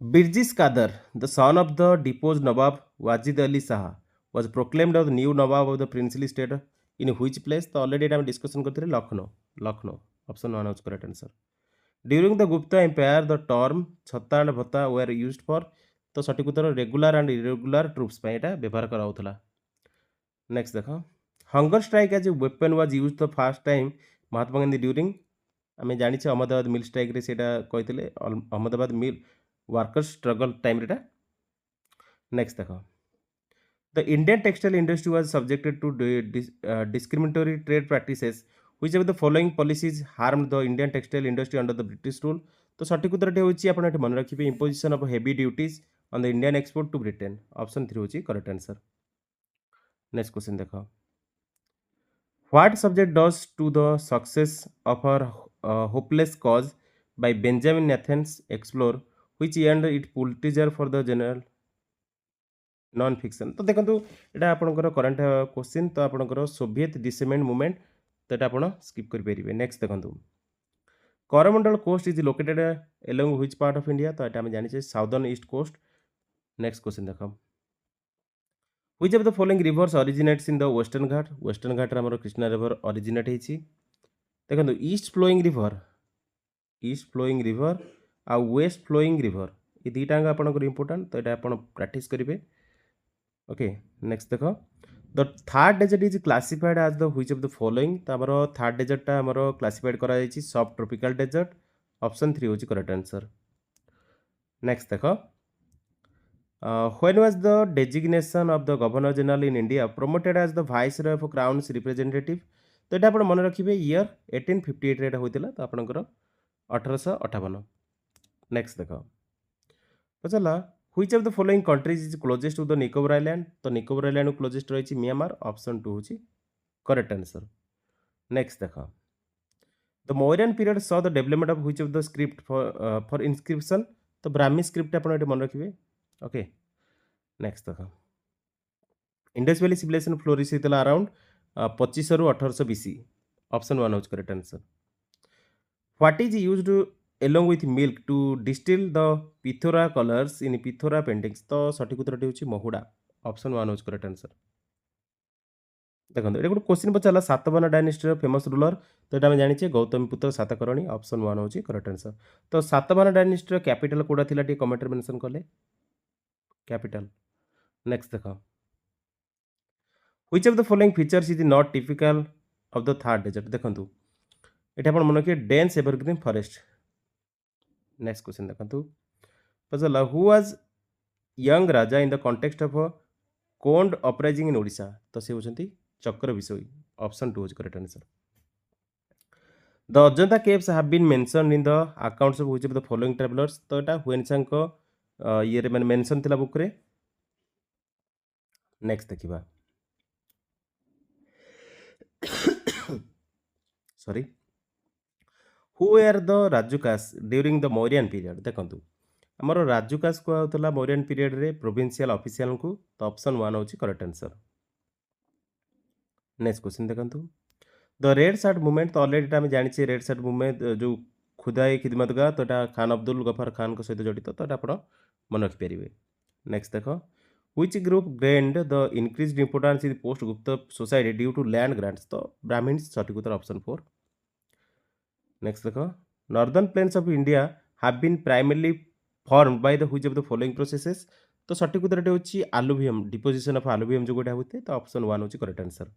Birjis Qadr the son of the depots Nawab Wajid Ali Shah was proclaimed of the new Nawab of the princely state in which place? तो ऑलरेडी हम डिस्कशन करते लखनऊ। ऑप्शन 1 होची correct answer. During the Gupta empire the term chhatta and bhatta were used for? तो सठिक उत्तर regular and irregular troops व्यवहार कराउथला। Next देखो, hunger strike as a weapon was used the first time Mahatma Gandhi during? आम जानी अहमदाबाद मिल स्ट्राइक रे सेटा कहते Ahmedabad mill workers struggle time रेटा। नेक्स्ट देखो, the Indian textile industry was subjected to discriminatory trade practices which of the following policies harmed the Indian textile industry under the British rule? तो सठिक उत्तर होची आपण एठी मन रखिबे imposition of heavy duties on the Indian export to Britain. Option 3 होची correct answer. Next question देखो, what subject does to the success of our hopeless cause by Benjamin Nathans explore which and it Pulitzer for the general non fiction? तो देखो यहाँ आपंकर current question, तो आपंकर Soviet डिसेमेंट movement, तो यहाँ आप स्किप करेंगे। नेक्स्ट देखो, Coromandel coast is located along which part of India? तो यहाँ जाने southern east coast. Next question देखो, which of the following rivers originates in the western Ghat? Western Ghat आमर कृष्णा रिवर ओरिजिनेट होती। देखो ईस्ट फ्लोइंग रिवर आ वेस्ट फ्लोइंग रिवर ये दुईटा आपंकर इंपोर्टाट तो यहाँ आप प्रैक्टिस करेंगे ओके नेक्स्ट देख the Thar desert is classified as the which of the following तो आमर थर्ड डेजर्टा आमर क्लासिफाइड करा सब ट्रॉपिकल डेजर्ट ऑप्शन 3 होची करेक्ट आंसर नेक्स्ट देख when was the designation of the governor general in India promoted as the viceroy of crown's representative तो यहाँ आप मन रखिए ईयर 1858 रे होता तो आपंकर 1858 नेक्स्ट देख पचारा which of the following countries is closest to the Nicobar island तो निकोबर आइलैंड क्लोजेस्ट रही म्यांमार ऑप्शन 2 होची करेक्ट आंसर नेक्स्ट देख the Mauryan period saw the development of which of the script for inscription तो ब्राह्मी स्क्रिप्ट आप मन रखिए ओके नेक्स्ट देख Indus valley civilisation flourish होता अराउंड 2500 रु 1800 बीसी ऑप्शन 1 होची correct answer what is used along with milk to distill the Pithora colours in Pithora paintings तो सठिक उत्तर होची महुडा ऑप्शन 1 होची करेक्ट आंसर देखो ये गोटे क्वेश्चन पचारा सातवाहन डायनेस्टी फेमस रूलर तो ये जाने गौतमीपुत्र सातकर्णी ऑप्शन 1 होची करेक्ट आंसर तो सातवाहन डायनेस्टी कैपिटल कोडा थिला टी कमेंट रे मेंशन कले कैपिटल नेक्स्ट देखो which of the following features is not typical of the Thar desert देखंतु एटा आपण मन रखिए dense evergreen forest next question देखंतु पचारा who was young raja in the context of Kond uprising in Odisha तो से होचंती Chakra Bisoi option 2 is correct answer the Ajanta caves have been mentioned in the accounts of which of the following travellers तो एटा Hiuen Tsang को ये रे माने मेंशन थिला बुक रे नेक्स्ट देखिबा sorry who are the Rajukas during the Mauryan period देखंतु आमर राजुकास कहला मौर्यन पीरियड रे प्रोविंशियल ऑफिशियल को तो ऑप्शन 1 होची करेक्ट आंसर नेक्स्ट क्वेश्चन देखंतु द रेड शर्ट मूवमेंट तो ऑलरेडी आम जानी रेड शर्ट मूवमेंट जो खुदाई खिदमतगा तो खान अब्दुल गफार खान को सहित जड़ित तो आप मन रखिपारे नेक्स्ट देख which group gained the increased importance in post Gupta society due to land grants तो ब्राह्मण्स सठिक उत्तर ऑप्शन 4 नेक्स्ट देख northern plains of India have been primarily formed by the which of the following processes तो सठिक उत्तर होची alluvium deposition of alluvium जो गोटा होते तो ऑप्शन 1 होची करेक्ट आंसर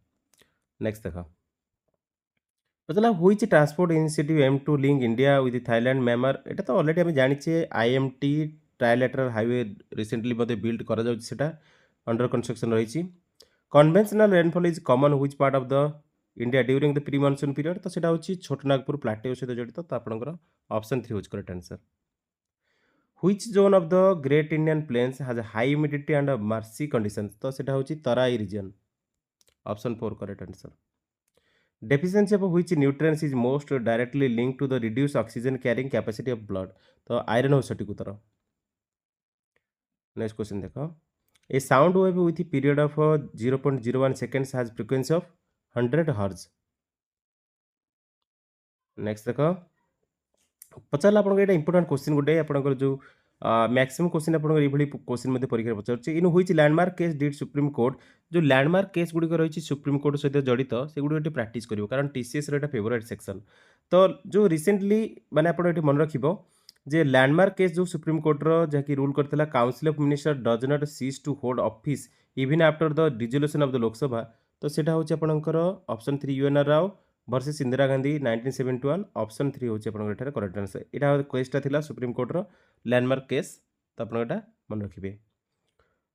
नेक्स्ट देख पचला which transport initiative aim to link India with Thailand Myanmar एटा तो ऑलरेडी आम जानिछे आईएमटी ट्रायलैटरल हाईवे रिसेंटली मते बिल्ड करा जाउछि सेटा अंडर कंस्ट्रक्शन रही conventional rainfall is common which part of the India during the pre monsoon period तो सेटा होछि छोटनागपुर प्लाटेओ सहित जड़ित तो आपनकर ऑप्शन 3 होछि correct answer which zone of the great Indian plains has high humidity and marshy conditions तो सेटा होछि Terai region option 4 correct answer deficiency of which nutrients is most directly linked to the reduce oxygen carrying capacity of blood तो iron हो सठिक उत्तर next question देखो a sound wave with period of 0.01 seconds has frequency of 100 hertz next देख पचारा आप important question गोटे आपंकर जो मैक्सिमम क्वेश्चन आप क्वेश्चन परीक्षा पचार in which landmark case did supreme court जो लैंडमार्क केस गुड़िक रही सुप्रीम कोर्ट सहित जड़ित से गुड़ प्राक्ट कर कारण टीसीएस फेवरेट सेक्शन तो जो रिसेंटली माने आप मन रख जे लैंडमार्क केस जो सुप्रीम कोर्टर जहाँकि रूल करता council of minister does not cease to hold office even after the dissolution of the Lok Sabha तो सेटा होची आपनकर option 3 UNR Rao versus Indira Gandhi 1971 option 3 होची आपनकर करेक्ट आंसर एटा केसटा थिला सुप्रीम कोर्टर लैंडमार्क केस तो आपन एटा मन रखिबे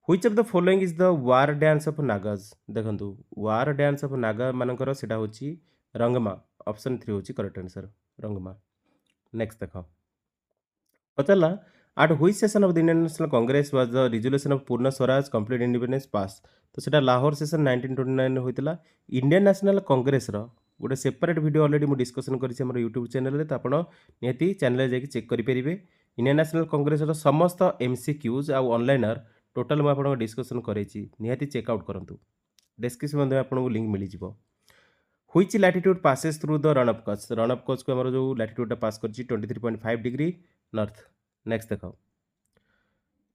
which of the following is the war dance of Nagas देखंतु वार डांस ऑफ नागा मानकर सेटा होची रंगमा ऑप्शन 3 होची करेक्ट आंसर रंगमा नेक्स्ट देखो पचारा at which session of the Indian national congress was the resolution of Purna Swaraj complete independence pass तो सेटा लाहौर सेशन 1929 होइतला इंडियन नेशनल कांग्रेस रो गोटे सेपरेट वीडियो ऑलरेडी मु डिस्कशन करिछि हमर यूट्यूब चैनल रे तो आपण नियति चैनल जाकि चेक करि परिबे इंडियन नेशनल कांग्रेस रो समस्त एमसीक्यूज आ ऑनलाइनर टोटल मु आपण डिस्कशन करिछि नियति चेक आउट करंतु डिस्क्रिप्शन में आपण लिंक मिली जिवो which latitude passes through the Rann of Kutch को हमर जो लैटिट्यूड पास करछि 23.5 डिग्री नॉर्थ नेक्स्ट देखो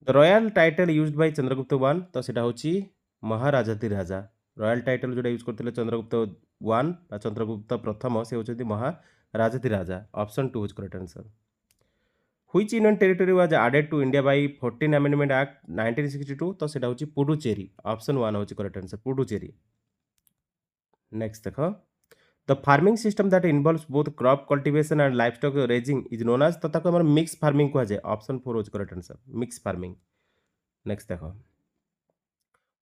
the royal title used by Chandragupta 1 तो सेटा होची महाराजाति राजा रॉयल टाइटल जोटा यूज करते चंद्रगुप्त 1 चंद्रगुप्त प्रथम से होचंती Maharajadhiraja option 2 is correct answer Which union territory was added to India by 14 Amendment Act 1962? तो सेटा होची पुडुचेरी। ऑप्शन 1 होची करेक्ट आंसर पुडुचेरी। नेक्स्ट देखो the farming system that involves both crop cultivation and livestock raising is known as तो ताको हमर mix farming कहा जाए। ऑप्शन 4 होची correct answer mix farming. Next देखो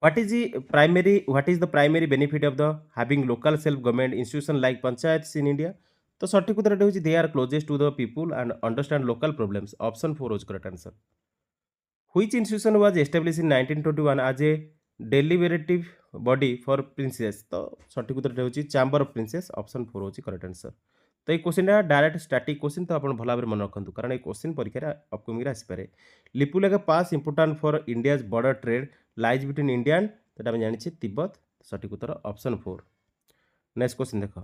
what is the primary benefit of the having local self government institution like panchayats in India? तो सठिक उत्तर होची they are closest to the people and understand local problems. Option 4 होची correct answer. Which institution was established in 1921 as a deliberative body for princes? तो सठिक उत्तर होची chamber of princess. Option 4 होची करेक्ट आंसर। तो ये क्वेश्चन डायरेक्ट स्टैटिक क्वेश्चन तो आपण भला भाबरे मन रखंतु कारण ये क्वेश्चन परीक्षा रे अपकमिंग रे आसी पारे। Lipulekh pass important for India's border trade lies between India and तो आम जानी तिब्बत। सठिक उत्तर ऑप्शन 4। नेक्स्ट क्वेश्चन देख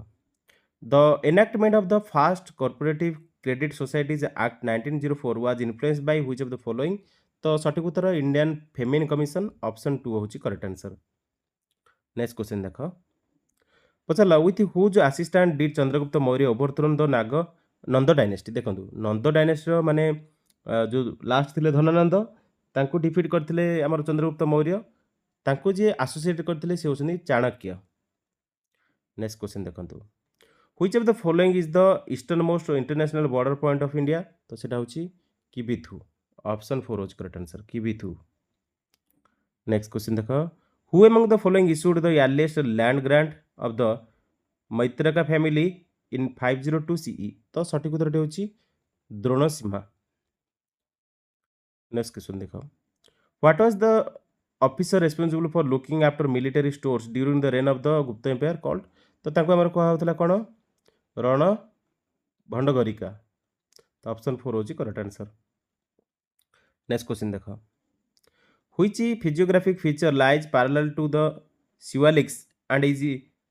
the enactment of the first cooperative credit societies act 1904 was influenced by which of the following? तो सठिक उत्तर इंडियन फेमिन कमिशन। ऑप्शन 2 होची करेक्ट आंसर। नेक्स्ट क्वेश्चन देख पचारा with whose assistant did Chandragupta Maurya overthrown the नाग Nanda dynasty? देखो नंद dynasty माने जो लास्ट थिले धनानंद तांको डिफिट करथिले हमर चंद्रगुप्त मौर्य तांको जे एसोसिएट करथिले से होसनी चाणक्य। नेक्स्ट क्वेश्चन देखंतु which of the following is the eastern most international border point of India? तो सेटा होची किबिथु। ऑप्शन 4 होची correct answer Kibithu. Next question देखो who among the following issued the earliest land grant of the Maitraka family in 502 CE? तो सठिक उत्तर होची Dronasimha. Next question देखो what was the officer responsible for looking after military stores during the reign of the गुप्त empire called? तो तांको हमर कहा होतला कोन रण भंडगरिका। तो ऑप्शन 4 होची करेक्ट आंसर। नेक्स्ट क्वेश्चन देखो which physiographic feature lies parallel to the Shivaliks and is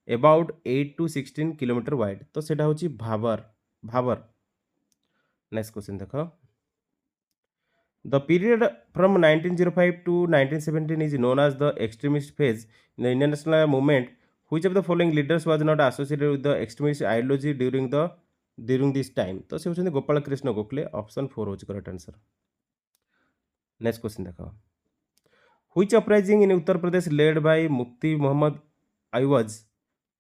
about 8 to 16 kilometre wide? तो सेटा होची भावर भावर। नेक्स्ट क्वेश्चन देखो the period from 1905 to 1917 is known as the extremist phase in the Indian national movement. Which of the following leaders was not associated with the extremist ideology during this time? तो से होचंदी Gopal Krishna Gokhale. Option 4 होची correct answer. Next question देखो which uprising in Uttar Pradesh led by Mufti Mohammad आइवज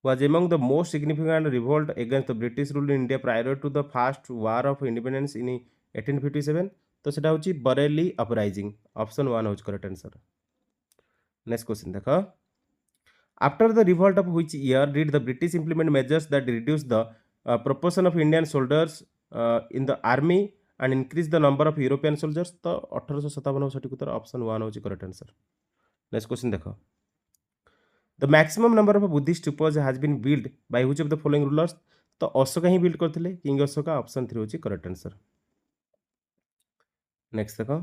was among the most significant revolt against the British rule in India prior to the first war of independence in 1857? तो सेटा होची Bareilly uprising. Option 1 होची correct answer. Next question देखो after the revolt of which year did the British implement measures that reduce the proportion of Indian soldiers in the army and increase the number of European soldiers? तो 1857 सठिक उत्तर option 1 होची correct answer. Next question देखो the maximum number of Buddhist stupas has been build by which of the following rulers? तो अशोका ही build करथिले king Ashoka. Option 3 होची correct answer. Next देखो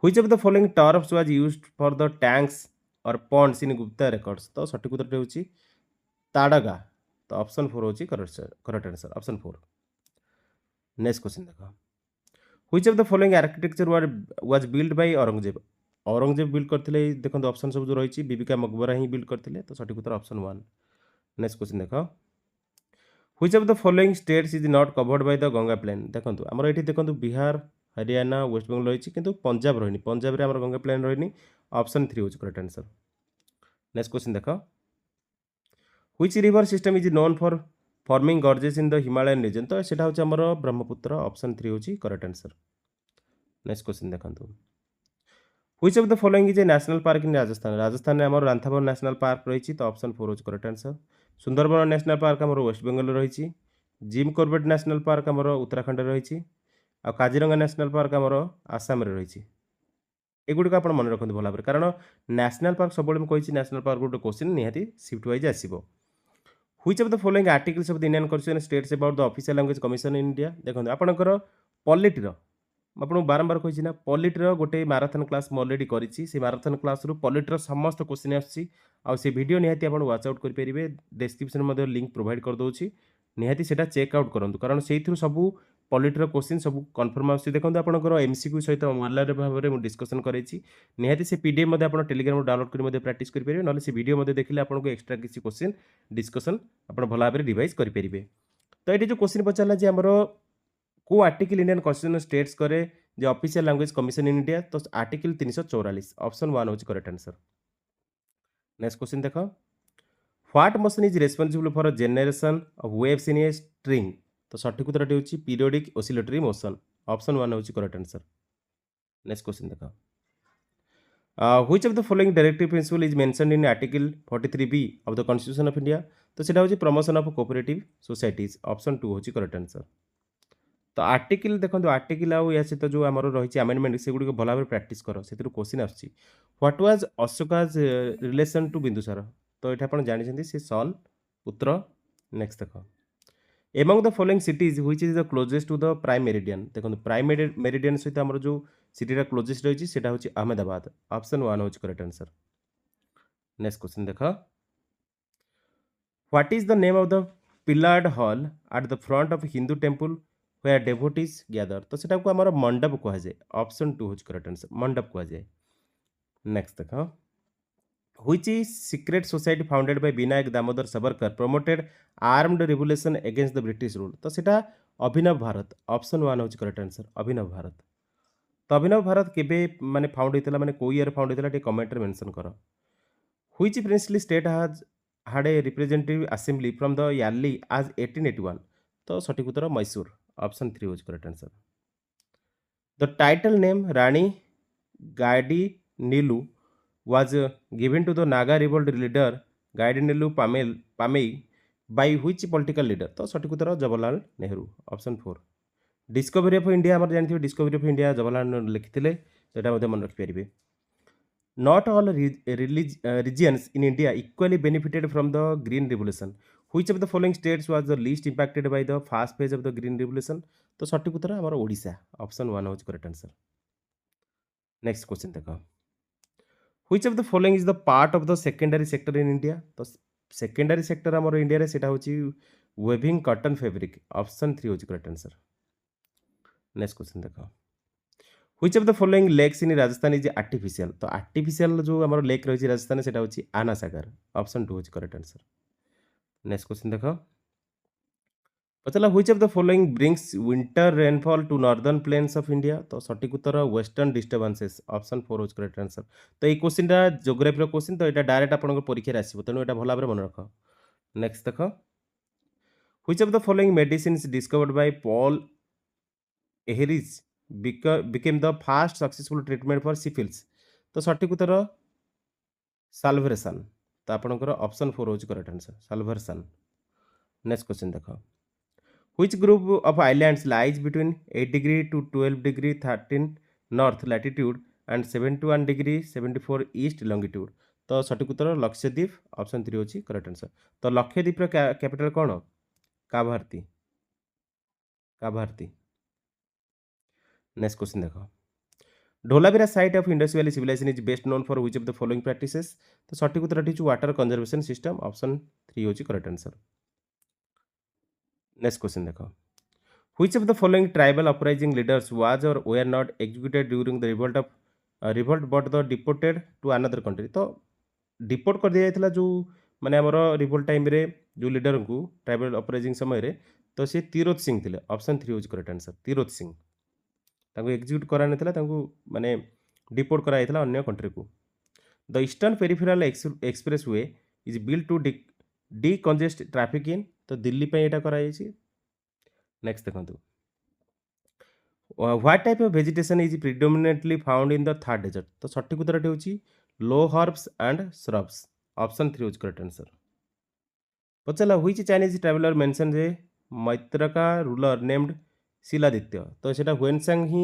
which of the following terms was used for the tanks or ponds in Gupta records? तो सठिक उत्तर होची ताड़गा। तो ऑप्शन 4 होची correct answer option 4। Next question देखो which of the following architecture was build by Aurangzeb? Aurangzeb build करथिले देखो ऑप्शन सब जो रही बीबिका मकबरा ही बिल्ड करथिले। तो सठिक उत्तर ऑप्शन 1। नेक्स्ट क्वेश्चन देखो which of the following states is not covered by the Ganga plain? देखो हमर एठी देखो बिहार हरियाणा वेस्ट बेंगल रही किंतु पंजाब रही पंजाब रे हमर गंगा प्लेन रही। ऑप्शन 3 होची करेक्ट आंसर। नेक्स्ट क्वेश्चन देखो which river system is known for forming gorges in the Himalayan region? तो सेटा होची हमर ब्रह्मपुत्र। ऑप्शन 3 होची करेक्ट आंसर। नेक्स्ट क्वेश्चन देखंतु which of the following is a national park in Rajasthan? Rajasthan में हमर रांथाबोर नेशनल पार्क रही। तो ऑप्शन 4 होची correct answer. Sundarban national park हमर वेस्ट बेंगल रही। जिम कॉर्बेट नेशनल पार्क हमर उत्तराखंड रही आ काजीरंगा नेशनल पार्क हमर आसाम रे रही। एगुड़िक आप मन रखते भल भाव कारण नेशनल पार्क सब कही नेशनल पार्क गोटे क्वेश्चन निहाती शिफ्ट वाइज आसो। Which of the following articles of the Indian constitution states about the official language commission in India? देखो आपंकर पॉलिटीर आपको बारंबार कही ना पॉलिटीर गोटे माराथन क्लास अलरेडी करी से माराथन क्लास पॉलिटीर समस्त क्वेश्चन आसे भिडियो निहाती आप व्हाट्सआउट करेंगे डिस्क्रिप्शन लिंक प्रोवाइड करदे निहाती से चेकआउट करूँ कारण से सब पॉलिटीर क्वेश्चन सब कन्फर्म आस देखो आपंकर एमसीक्यू सहित ऑनलाइन भाव में डिस्कसन करेंगे निहाती से पीडीएफ आप टेलीग्राम डाउनलोड कर प्रैक्टिस करेंगे ना से वीडियो देखिए आपको एक्सट्रा किसी क्वेश्चन डिस्कसन आप भल भाव में रिवाइज करेंगे। तो ये जो क्वेश्चन पचारा आमर को आर्टिकल इंडियन कॉन्स्टिट्यूशन स्टेट्स करे जे official language commission in India तो आर्टिकल 344 ऑप्शन 1 होची करेक्ट आंसर। नेक्स्ट क्वेश्चन देखो what machine is responsible for generation of waves in a string तो सठिक उत्तरटी होची पीरियोडिक ऑसिलेटरी मोशन ऑप्शन 1 होची करेक्ट आंसर। नेक्स्ट क्वेश्चन देखो which of the following directive principle is mentioned in article 43B of the constitution of India तो सेटा होची promotion of cooperative societies option 2 होची करेक्ट आंसर। तो article देखो article आउ या सहित जो आमर रही आमेंडमेंट से गुड़ी भल भाव प्राक्ट कर से क्वेश्चन आस what was Ashoka's relation to Bindusara तो ये आप जानते सी सन पुत्र। नेक्स्ट देख among the following cities which is the closest to the prime meridian देखो प्राइम मेरिडियन सहित आम जो सिटीटा क्लोजेस्ट रही है हूँ अहमदाबाद ऑप्शन 1 होची करेक्ट आंसर। नेक्स्ट क्वेश्चन देख what is the name of the pillared hall at the front of Hindu temple where devotees gather तो सेटा को हमर मंडप कहा जाए ऑप्शन 2 होच करेक्ट आंसर मंडप कहा जाए। नेक्स्ट देखो which is secret society founded by Vinayak Damodar Savarkar promoted armed revolution against the British rule तो सेटा अभिनव भारत ऑप्शन 1 होच करेक्ट आंसर अभिनव भारत। तो अभिनव भारत केबे माने फाउंड होइतला माने कोई ईयर फाउंड होइतला टे कमेंट रे मेंशन करो। Which princely state has had a representative assembly from the yearly as 1881 तो सठिक उत्तर मैसूर ऑप्शन 3 होच correct answer. The title name Rani Gaidinliu was given to the Naga revolt leader गाइडिनेलु पामेई by which political leader तो सठिक उत्तर Jawaharlal Nehru option 4। Discovery of India आम जानते discovery of India Jawaharlal Nehru लिखिते तो मन रखिपारे। Not all regions in India equally benefited from the Green Revolution. Which of the following states was the least impacted by the first phase of the Green Revolution? तो सठिक उत्तर हमारा Odisha option 1 होच correct answer. Next question देखो Which of the following is the part of the secondary sector in India? तो secondary sector हमारा India रे सेटा होची weaving cotton fabric ऑप्शन 3 होच करेक्ट आंसर। नेक्स्ट क्वेश्चन देखो Which of the following lakes in Rajasthan is artificial? तो artificial जो हमारा लेक रही राजस्थान से होची आना सागर ऑप्शन 2 होची करेक्ट आंसर। नेक्स्ट क्वेश्चन देखो पचला which of the following brings winter rainfall to northern plains of India तो सठिक उत्तर वेस्टर्न डिस्टर्बेंसेस ऑप्शन 4 होची करेक्ट आंसर। तो ये क्वेश्चनटा ज्योग्राफी क्वेश्चन तो ये डायरेक्ट आपन परीक्षा रे आसीबो तेनु एटा भल भाबरे मन रख। नेक्स्ट देखो which of the following medicines discovered by Paul Ehrlich became the first successful treatment for syphilis तो सठिक उत्तर साल्वेशन तो आपनकर ऑप्शन 4 होची correct answer Salvarsan. Next question देखो which group of islands lies between 8 degree to 12 degree 13 north latitude and 71 degree 74 east longitude तो सठिक उत्तर Lakshadweep option 3 होची correct answer. तो लक्षद्वीप रो कैपिटल कोन काभारती काभारती। नेक्स्ट क्वेश्चन देखो Dholavira site of Indus valley civilization is best known for which of the following practices तो सठिक उत्तर होची वाटर कंजर्वेशन सिस्टम ऑप्शन 3 होची करेक्ट आंसर। नेक्स्ट क्वेश्चन देखो which of the following tribal uprising leaders was or were not executed during the revolt but the deported to another country तो deport कर दिया जायतला जो माने हमर रिवोल्ट टाइम रे जो लीडर को ट्राइबल अपराइजिंग समय रे तो से तिरोत सिंह थिले ऑप्शन 3 होची करेक्ट आंसर तिरोत सिंह तांको एग्जीक्यूट करा नथिला तांको माने डिपोर्ट करा जायतला अन्य कंट्री को। The eastern peripheral expressway is built to decongest traffic in तो दिल्ली पे एटा करा जायछि। नेक्स्ट देखंतु what type of vegetation is predominantly found in the Thar desert तो सठिक उत्तर होची low herbs and shrubs option 3 होची करेक्ट आंसर। पचला व्हिच चाइनीज ट्रैवलर मेंशन जे मैत्रका रूलर नेम्ड शिलादित्य तो सेटा हुएनसांग ही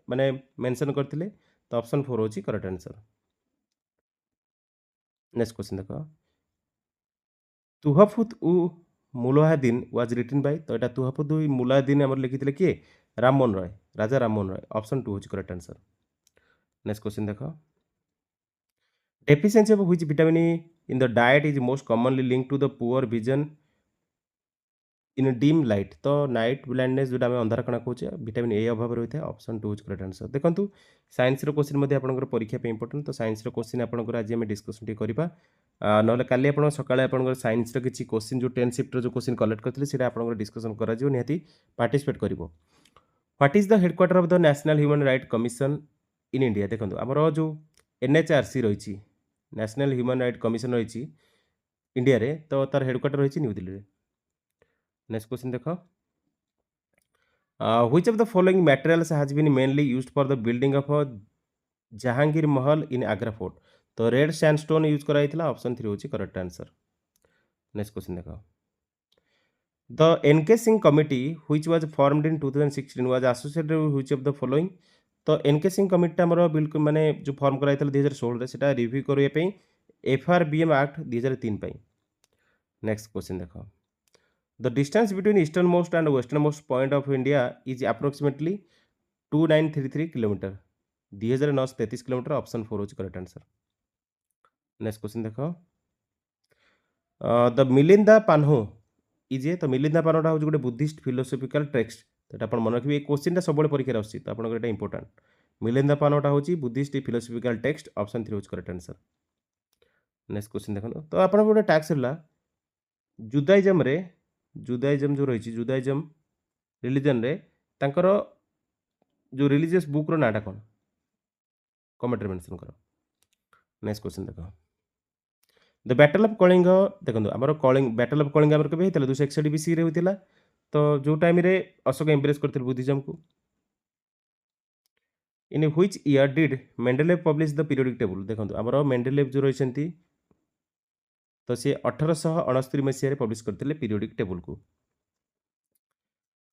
माने मेंशन करथिले तो ऑप्शन 4 होची करेक्ट आंसर। नेक्स्ट क्वेश्चन देखो तुहफुत उ मुलाहादीन वाज रिटन बाय तो एटा तुहफुत उ मुलाहादीन हमर लिखिथिले के राममोहन रॉय राजा राममोहन रॉय ऑप्शन 2 होची करेक्ट आंसर। नेक्स्ट क्वेश्चन देखो deficiency of which vitamin in the diet is most commonly linked to the poor vision in dim light तो नाइट ब्लाइंडनेस जो अंधार कणा कहूँ विटामिन ए अभाव रही है ऑप्शन 2 करेक्ट आंसर। देखो साइंस क्वेश्चन आप परीक्षा इंपोर्टेंट तो साइंस क्वेश्चन आपंकर आज आम डिस्कसन करवा ना काली आप सकाଳେ आप साइंस किसी क्वेश्चन जो 10 शिफ्ट जो क्वेश्चन कलेक्ट करते हैं आप डिस्कसन कर निहाती पार्टिसिपेट कर what is the headquarter of the national human right commission in India देखो आमर जो एनएचआरसी रही नेशनल ह्यूमन राइट कमिशन रही इंडिया रे तो तार हेडक्वार्टर रही न्यू दिल्ली रे। नेक्स्ट क्वेश्चन देख which of the following materials has been mainly used for the building of a Jahangir Mahal in Agra fort तो रेड सैंडस्टोन यूज कराइला ऑप्शन 3 होची करेक्ट आंसर। नेक्स्ट क्वेश्चन देखो the encasing committee which was formed in 2016 was associated with which of the following तो encasing committee हमरो बिल्कुल माने जो form कराइतल 2016 रे सेटा रिव्यू करिया पई एफआरबीएम एक्ट 2003 पई। नेक्स्ट क्वेश्चन देखो the distance between eastern most and western most point of India is approximately 2933 kilometre 2933 kilometre option 4 होची करेक्ट आंसर। नेक्स्ट क्वेश्चन देखो द मिलिंदा पान्हो इजे तो मिलिंदा पानोटा हूँ गोटे बुद्धिस्ट फिलोसफिकल टेक्स्ट तो आप मन रखिए क्वेश्चन सब परीक्षा आसूँ तो आपको ये इंपोर्टाट मिलिंदा पानोटा हूँ बुद्धिस्ट फिलोसफिकल टेक्स्ट ऑप्शन 3 होची करेक्ट आंसर। नेक्स्ट क्वेश्चन देखो तो आप गोटे टैक्स है जुदाइजम रे जुदाइजम जो रही जुदाइजम रिलीजन रे तांकर जो रिलीजियस बुक रो नाटा कौन कमेंट रे मेंशन करो। नेक्स्ट क्वेश्चन देखो द बैटल ऑफ कलिंग देखो आमर कलिंग बैटल ऑफ कलिंग आमर केबे हेतला 261 बीसी रे होतिला तो जो टाइम रे अशोक एम्ब्रेस करथिल बुद्धिज्म को in which year did Mendeleev publish the periodic table देखो आमर मेंडेलेव जो रहिसंती तो सी 1869 मसीह पब्लिश करथिले पीरियोडिक टेबल को।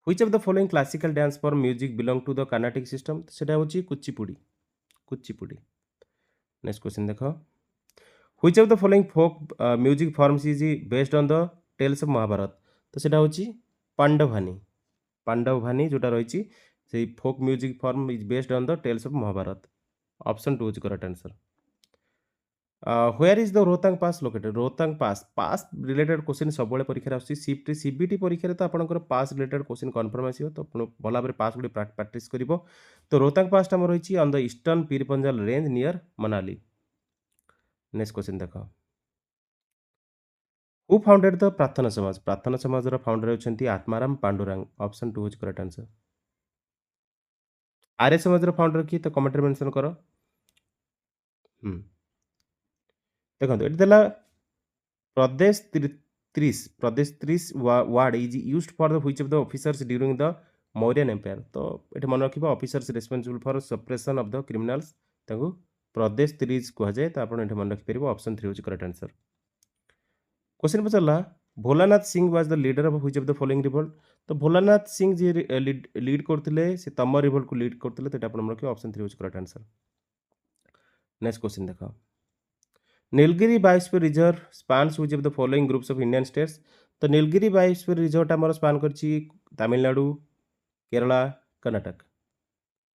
Which of the following classical dance form music belong to the Carnatic system सेटा होची कुचिपुड़ी कुचिपुड़ी। नेक्स्ट क्वेश्चन देखो which of the following folk music forms is based on the tales of Mahabharata तो सेटा होची पांडवानी पांडवानी जोटा रही से folk music form is based on the tales of Mahabharata option 2 is correct answer. Where is the Rohtang pass located Rohtang pass pass related question सब परीक्षा आसुच्छी CBT परीक्षा तो आपंकर पास रिलेटेड क्वेश्चन कन्फर्म आसो तो भल भाव पास गुड प्राक्ट कर तो रोहतांग पास आम रही on the eastern Pir Panjal range near Manali. Next question देख who founded the Prarthana Samaj founder होती Atmaram Pandurang option 2 is correct answer. Arya Samaj founder किए तो कमेंट मेंशन कर देखो ये देला प्रदेश 30 word is used for the which of the officers during the Mauryan empire तो ये मन रखिबा officers responsible for suppression of the criminals ताको प्रदेश 30 कह जाए तो आप मन रखिपर ऑप्शन 3 होची करेक्ट आंसर। क्वेश्चन पचारा Bholanath Singh was the leader of which of the following revolt तो भोलानाथ सिंह जी लीड करते से तम रिवोल्ट को लीड करते तो आप रखिए ऑप्शन 3 होची करेक्ट आंसर। नेक्स्ट क्वेश्चन देखा Nilgiri biosphere reserve spans which of the following groups of Indian states तो नीलगिरी बायोस्फीयर रिजर्व आमर स्पान करछि तमिलनाडु केरला कर्नाटक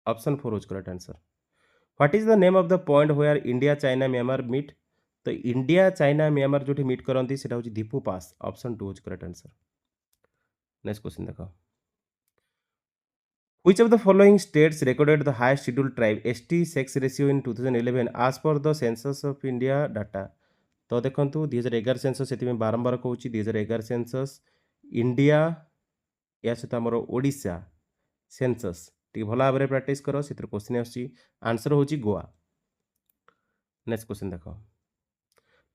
ऑप्शन 4 होची correct answer. What is the name of the point where India China Myanmar meet तो India China Myanmar जो meet करती से Diphu pass option 2 होची correct answer. Next question देखो which of the following states recorded the highest scheduled tribe ST sex ratio in 2011 as per the census of India data तो देखो 2011 census से बारंबार कहूँ 2011 सेंसस इंडिया या सहित आमर ओडिशा सेंसस टी भल भाव प्राक्ट कर से क्वेश्चन आंसर हूँ गोवा। नेक्स्ट क्वेश्चन देखो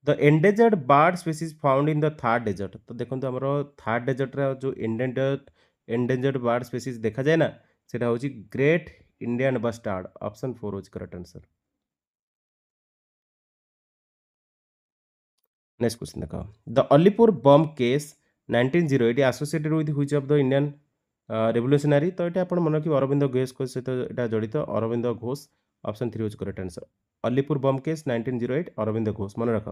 the endangered bird species found in the Thar desert तो देखो आमर थर्ड डेजर्ट जो एंडेजर्ड बर्ड स्पीसीज देखा जाए ना सेटा हूँ ग्रेट इंडियन बस्टार्ड ऑप्शन 4 होची करेक्ट आंसर। नेक्स्ट क्वेश्चन देखो the Alipur bomb case 1908 associated with which of the Indian revolutionary तो ये आप मन रखिए अरविंद घोष सहित यहाँ जड़ित अरविंद घोष ऑप्शन 3 होची correct answer. Alipur bomb case 1908 Arvind Ghosh मन रख।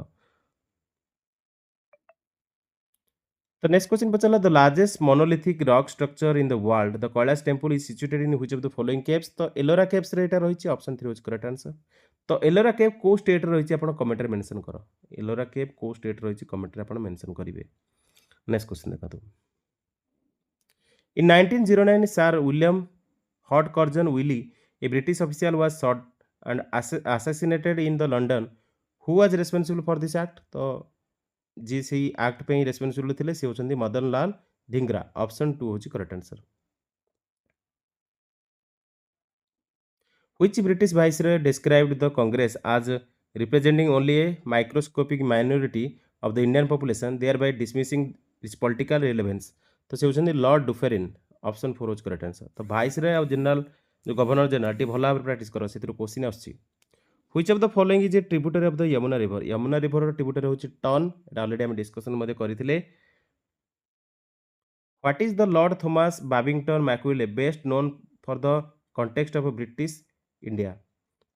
तो नेक्स्ट क्वेश्चन पचारा the largest monolithic rock structure in the world the Kailash temple is situated in which of the following caves तो एलोरा केव्स रे एटा रही ऑप्शन 3 होची करेक्ट आंसर। तो एलोरा केव को स्टेट रही आप कमेंट रे मेंशन कर एलोरा केव को स्टेट रही कमेंट रे आप मेंशन करेंगे। नेक्स्ट क्वेश्चन देखा in 1909 sir William Hutt Curzon Wyllie a British official was shot and assassinated in the London who was responsible for this act तो जी से एक्ट पे रेस्पोंसिबल थे सी होती मदन लाल धिंगरा ऑप्शन 2 होची correct answer. Which British viceroy described the Congress as representing only a microscopic minority of the Indian population, thereby dismissing its political relevance? तो से होଛନ୍ତି लॉर्ड डुफेरिन। ऑप्शन 4 होଛି करेक्ट आंसर। तो viceroy ଆଉ general जो governor general T भला भाବରେ practice करो सेतिर question आछी। Which of the following is a tributary of the Yamuna river? Yamuna river ର tributary होछि टन। एटा ऑलरेडी हम डिस्कशन मध्ये କରିଥିଲେ। What is the Lord Thomas Babington Macaulay best known for the context of British India?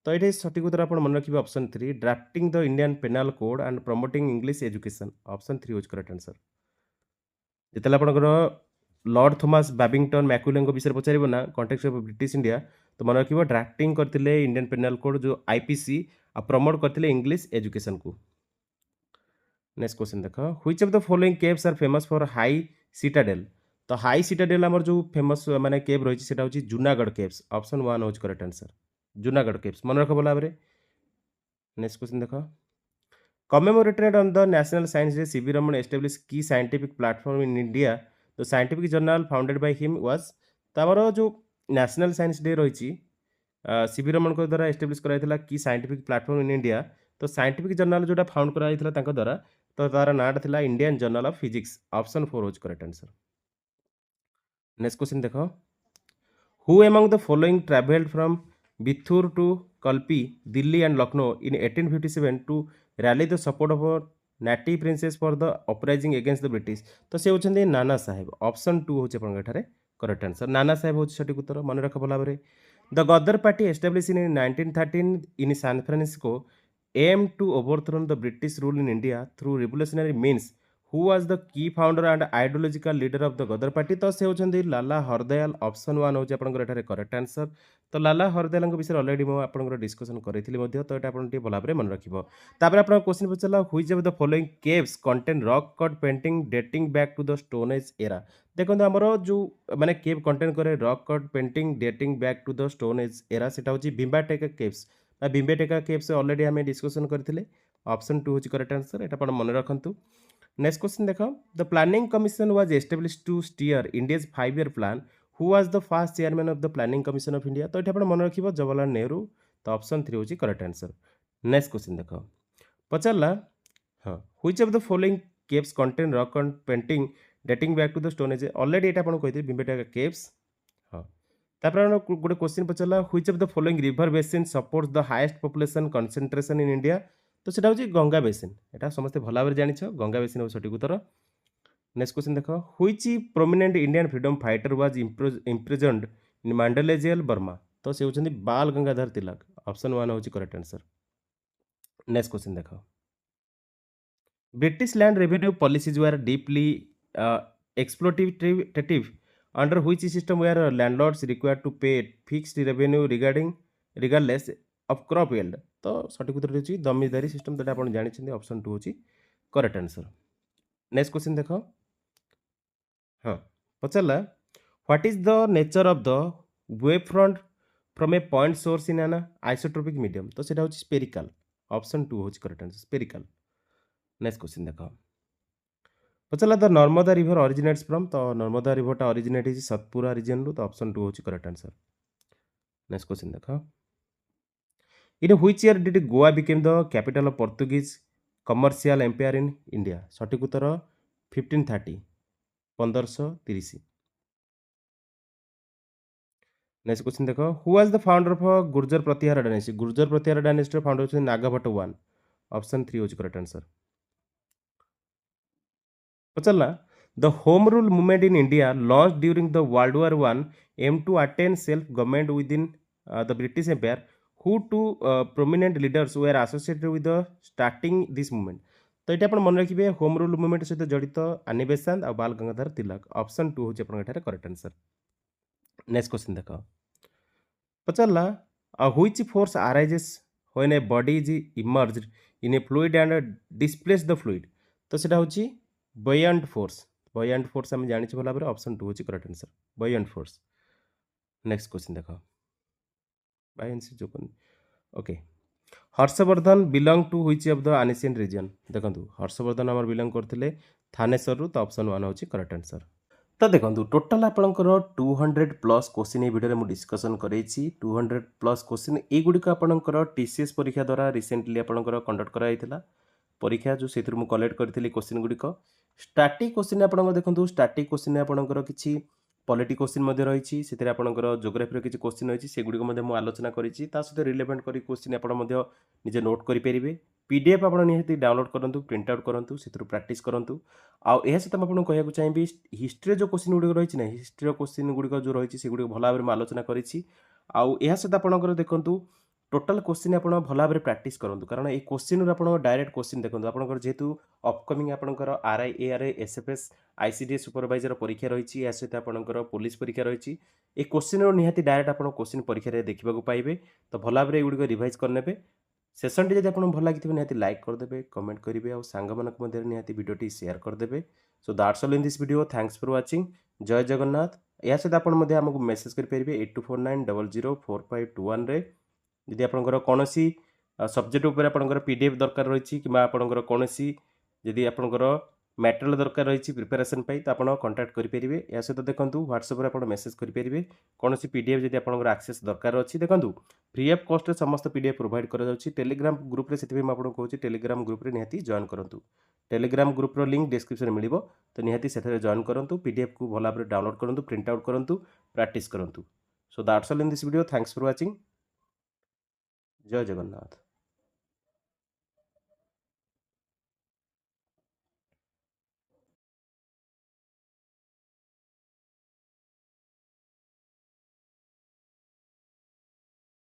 तो ये सठिक उत्तर आप मन रखिए option 3 drafting the Indian penal code and promoting English education. Option 3 होज करेक्ट आंसर। जितने आपंकर लॉर्ड थॉमस बैबिंगटन मैक्यूले विषय पचार ना कॉन्टेक्स्ट ऑफ ब्रिटिश इंडिया तो मन रखिए ड्राफ्टिंग करते इंडियन पेनाल कोड जो आईपीसी आ प्रमोट करते इंग्लिश एजुकेशन को। नेक्स्ट क्वेश्चन देख which of the following caves are famous for high citadel? तो हाई सिटाडेल आमर जो फेमस माने केव रही है जूनागढ़ केव्स। ऑप्शन 1 होज करेक्ट आंसर जूनागढ़ केव्स मन रख भला भाव। नेक्स्ट क्वेश्चन देख commemorated on the national science day CV Raman establish की scientific platform in India the scientific journal founded by him was. तो आमर जो नेशनल साइंस डे रही सीवी रमन द्वारा एस्टेब्लिश कराइला की साइंटिफिक प्लेटफॉर्म इन इंडिया तो साइंटिफिक जर्नल जोटा फाउंड कराइला द्वारा तो तार नाटा थिला Indian journal of physics. Option 4 होज करेक्ट आंसर। नेक्स्ट क्वेश्चन देख who among the following travelled from Bithur to Kalpi Delhi and Lucknow in 1857 to rally the support of native princes for the uprising against the British? तो से होचंदे Nana Saheb. Option 2 होचे अपन एठारे correct answer Nana Saheb होचे सठिक उत्तर मन रख भला भाବରେ। The Ghadar party establish in 1913 in San Francisco aim to overthrown the British rule in India through revolutionary means who was the key founder and ideological leader of the Ghadar party? तो से होचंदे लाला Hardayal. Option 1 होचे अपन एठारे करेक्ट आंसर। तो लाला हरदयाल विषय already मुझे आपंकर discussion करी तो ये आप भल भाव मन रखिए। तापर आप क्वेश्चन पचारा which of the following caves contain rock cut painting dating back to the stone age era? देखो आमर जो माने केव कंटेन करे rock cut painting dating back to the stone age era सेटा होची Bhimbetka caves. Bhimbetka caves already आम discussion करथिले। Option 2 होची करेक्ट आंसर एटा आपण मन रखंतु। नेक्स्ट क्वेश्चन देखो the planning commission was established to steer India's 5 year plan who was the first chairman of the planning commission of India? तो ये मन रखिए जवाहरलाल नेहरू। तो ऑप्शन 3 होची करेक्ट आंसर। नेक्स्ट क्वेश्चन देखो पचारला हाँ which of the following caves contain rock and painting dating back to the stone age? Already ये आपको कहते भीमबेटका केव्स। हाँ तापर गोटे क्वेश्चन पचारला which of the following river basin supports the highest population concentration in India? तो सेटा होची गंगा बेसिन। एटा समस्त भला भाବରେ जानिछ गंगा बेसिन हो सठिक उत्तर। नेक्स्ट क्वेश्चन देख which prominent Indian freedom fighter was imprisoned in Mandalay jail Burma? तो से होचंदी बाल गंगाधर तिलक। ऑप्शन 1 होची करेक्ट आंसर। नेक्स्ट क्वेश्चन देख British land revenue policies were deeply exploitative under which system where landlords required to pay fixed revenue regardless of crop yield? तो सठिक उत्तर होची जमींदारी system तो आपण जानिछिन। ऑप्शन 2 होची करेक्ट आंसर। नेक्स्ट क्वेश्चन देख हाँ पचारला what is the nature of the wave front from a point source in an isotropic medium? तो सेटा होची स्पेरिकल। ऑप्शन 2 होची correct answer spherical. Next question देख पचारला the Narmada river originates from? तो नर्मदा रिवरटा ओरिजिनेट होची सतपुरा रीजन रु। तो ऑप्शन 2 होची करेक्ट आंसर। नेक्स्ट क्वेश्चन देख in which year did Goa became the capital of Portuguese commercial empire in India? सठिक उत्तर 1530 1530। नेक्स्ट क्वेश्चन देखो who was the founder of Gurjar Pratihara dynasty? Gurjar Pratihara dynasty founder होते नागभट्ट 1। ऑप्शन 3 होची करेक्ट आंसर। पचलना the home rule movement in India launch during the world war 1 aim to attain self government within the British empire who to prominent leaders were associated with the starting this movement? तो ये आप मन रखिए home rule movement सहित जड़ित आनी बेसांत और बाल Gangadhar Tilak. Option 2 होची करेक्ट आंसर। नेक्स्ट क्वेश्चन देख पचारला which force arises when a body is immersed in a fluid and displace the fluid? तो सेटा होची बॉयंट फोर्स। बॉयंट फोर्स आम जानी भला भाव। ऑप्शन 2 होची correct answer buoyant force. Next question देख बायंसी जो okay Harshavardhan belong to which of the ancient region? देखो हर्षवर्धन आमर बिलोंग करते थानेश्वर रु। तो ऑप्शन 1 होची करेक्ट आंसर। तो देखो टोटाल आपणकर 200+ क्वेश्चन ये वीडियो में डिस्कसन करेছি 200+ क्वेश्चन एगुड़िक आपणकर TCS परीक्षा द्वारा रिसेंटली आपणकर कंडक्ट कराइथिला परीक्षा जो से कलेक्ट करी क्वेश्चन गुड़िक स्टाटिक क्वेश्चन आप देखो स्टाटिक क्वेश्चन आपणकर किसी पॉलिटी क्वेश्चन रही से आपणकर जोग्राफी किसी क्वेश्चन रही से गुड़िक आलोचना करी सहित रिलेवेंट कर क्वेश्चन आप निजे नोट करेंगे पीडीएफ आप निहाती डाउनलोड करूँ प्रिंट आउट करूँ से प्राक्ट करूँ आउ सहित आपको कहूँ चाहिए हिस्ट्री जो क्वेश्चन गुड़िक रही है हिस्ट्री क्वेश्चन गुड़िक जो रही है गुड़िक भल भाव में आलोचना करी आउ सहित आपंकर देखूँ टोटाल क्वेश्चन आप भल भाव में प्राक्ट करूँ कारण ये क्वेश्चन आप डायरेक्ट क्वेश्चन देखो आपंकर जेहेतु अपकमिंग आपंकर ARI SFS ICDS सुपरवाइजर परीक्षा रही है सहित आपंकर पुलिस परीक्षा रही है क्वेश्चन निहाती डायरेक्ट आप क्वेश्चन परीक्षा देखा पाइबे तो भल भाव में युड़िक रिवाइज करने सेसन टी आपको भल लगी निहाती लाइक करदे कमेंट करेंगे और सांग निहाती वीडियो शेयर करदे so that's all in this video thanks for watching जय जगन्नाथ या सहित आपको मेसेज करेंगे 8249004521 जदि आपंकर कौन सब्जेक्ट उपर आपंकर पीडीएफ दरकार रही कि आपंकर कौन जदि आपंकर मटेरियल दरकार रही प्रिपेरेसन तो आप कंटाक्ट करेंगे या सहित देखो व्हाट्सएप आप मेसेज करेंगे कौन पीडीएफ जदि आपंकर एक्सेस दरकार अच्छी देखो फ्री ऑफ कॉस्ट समस्त पीडीएफ प्रोवाइड कर टेलीग्राम ग्रुप रे से आपको कहूँ टेलीग्राम ग्रुप रे निहाती जॉइन करूँ टेलीग्राम ग्रुप लिंक डिस्क्रिप्शन में मिलो तो निहाती से जॉइन करूँ पीडीएफ को भल भाव में डाउनलोड करूँ प्रिंट आउट करूँ प्रैक्टिस करूँ so that's all in this video thanks for watching जय जगन्नाथ।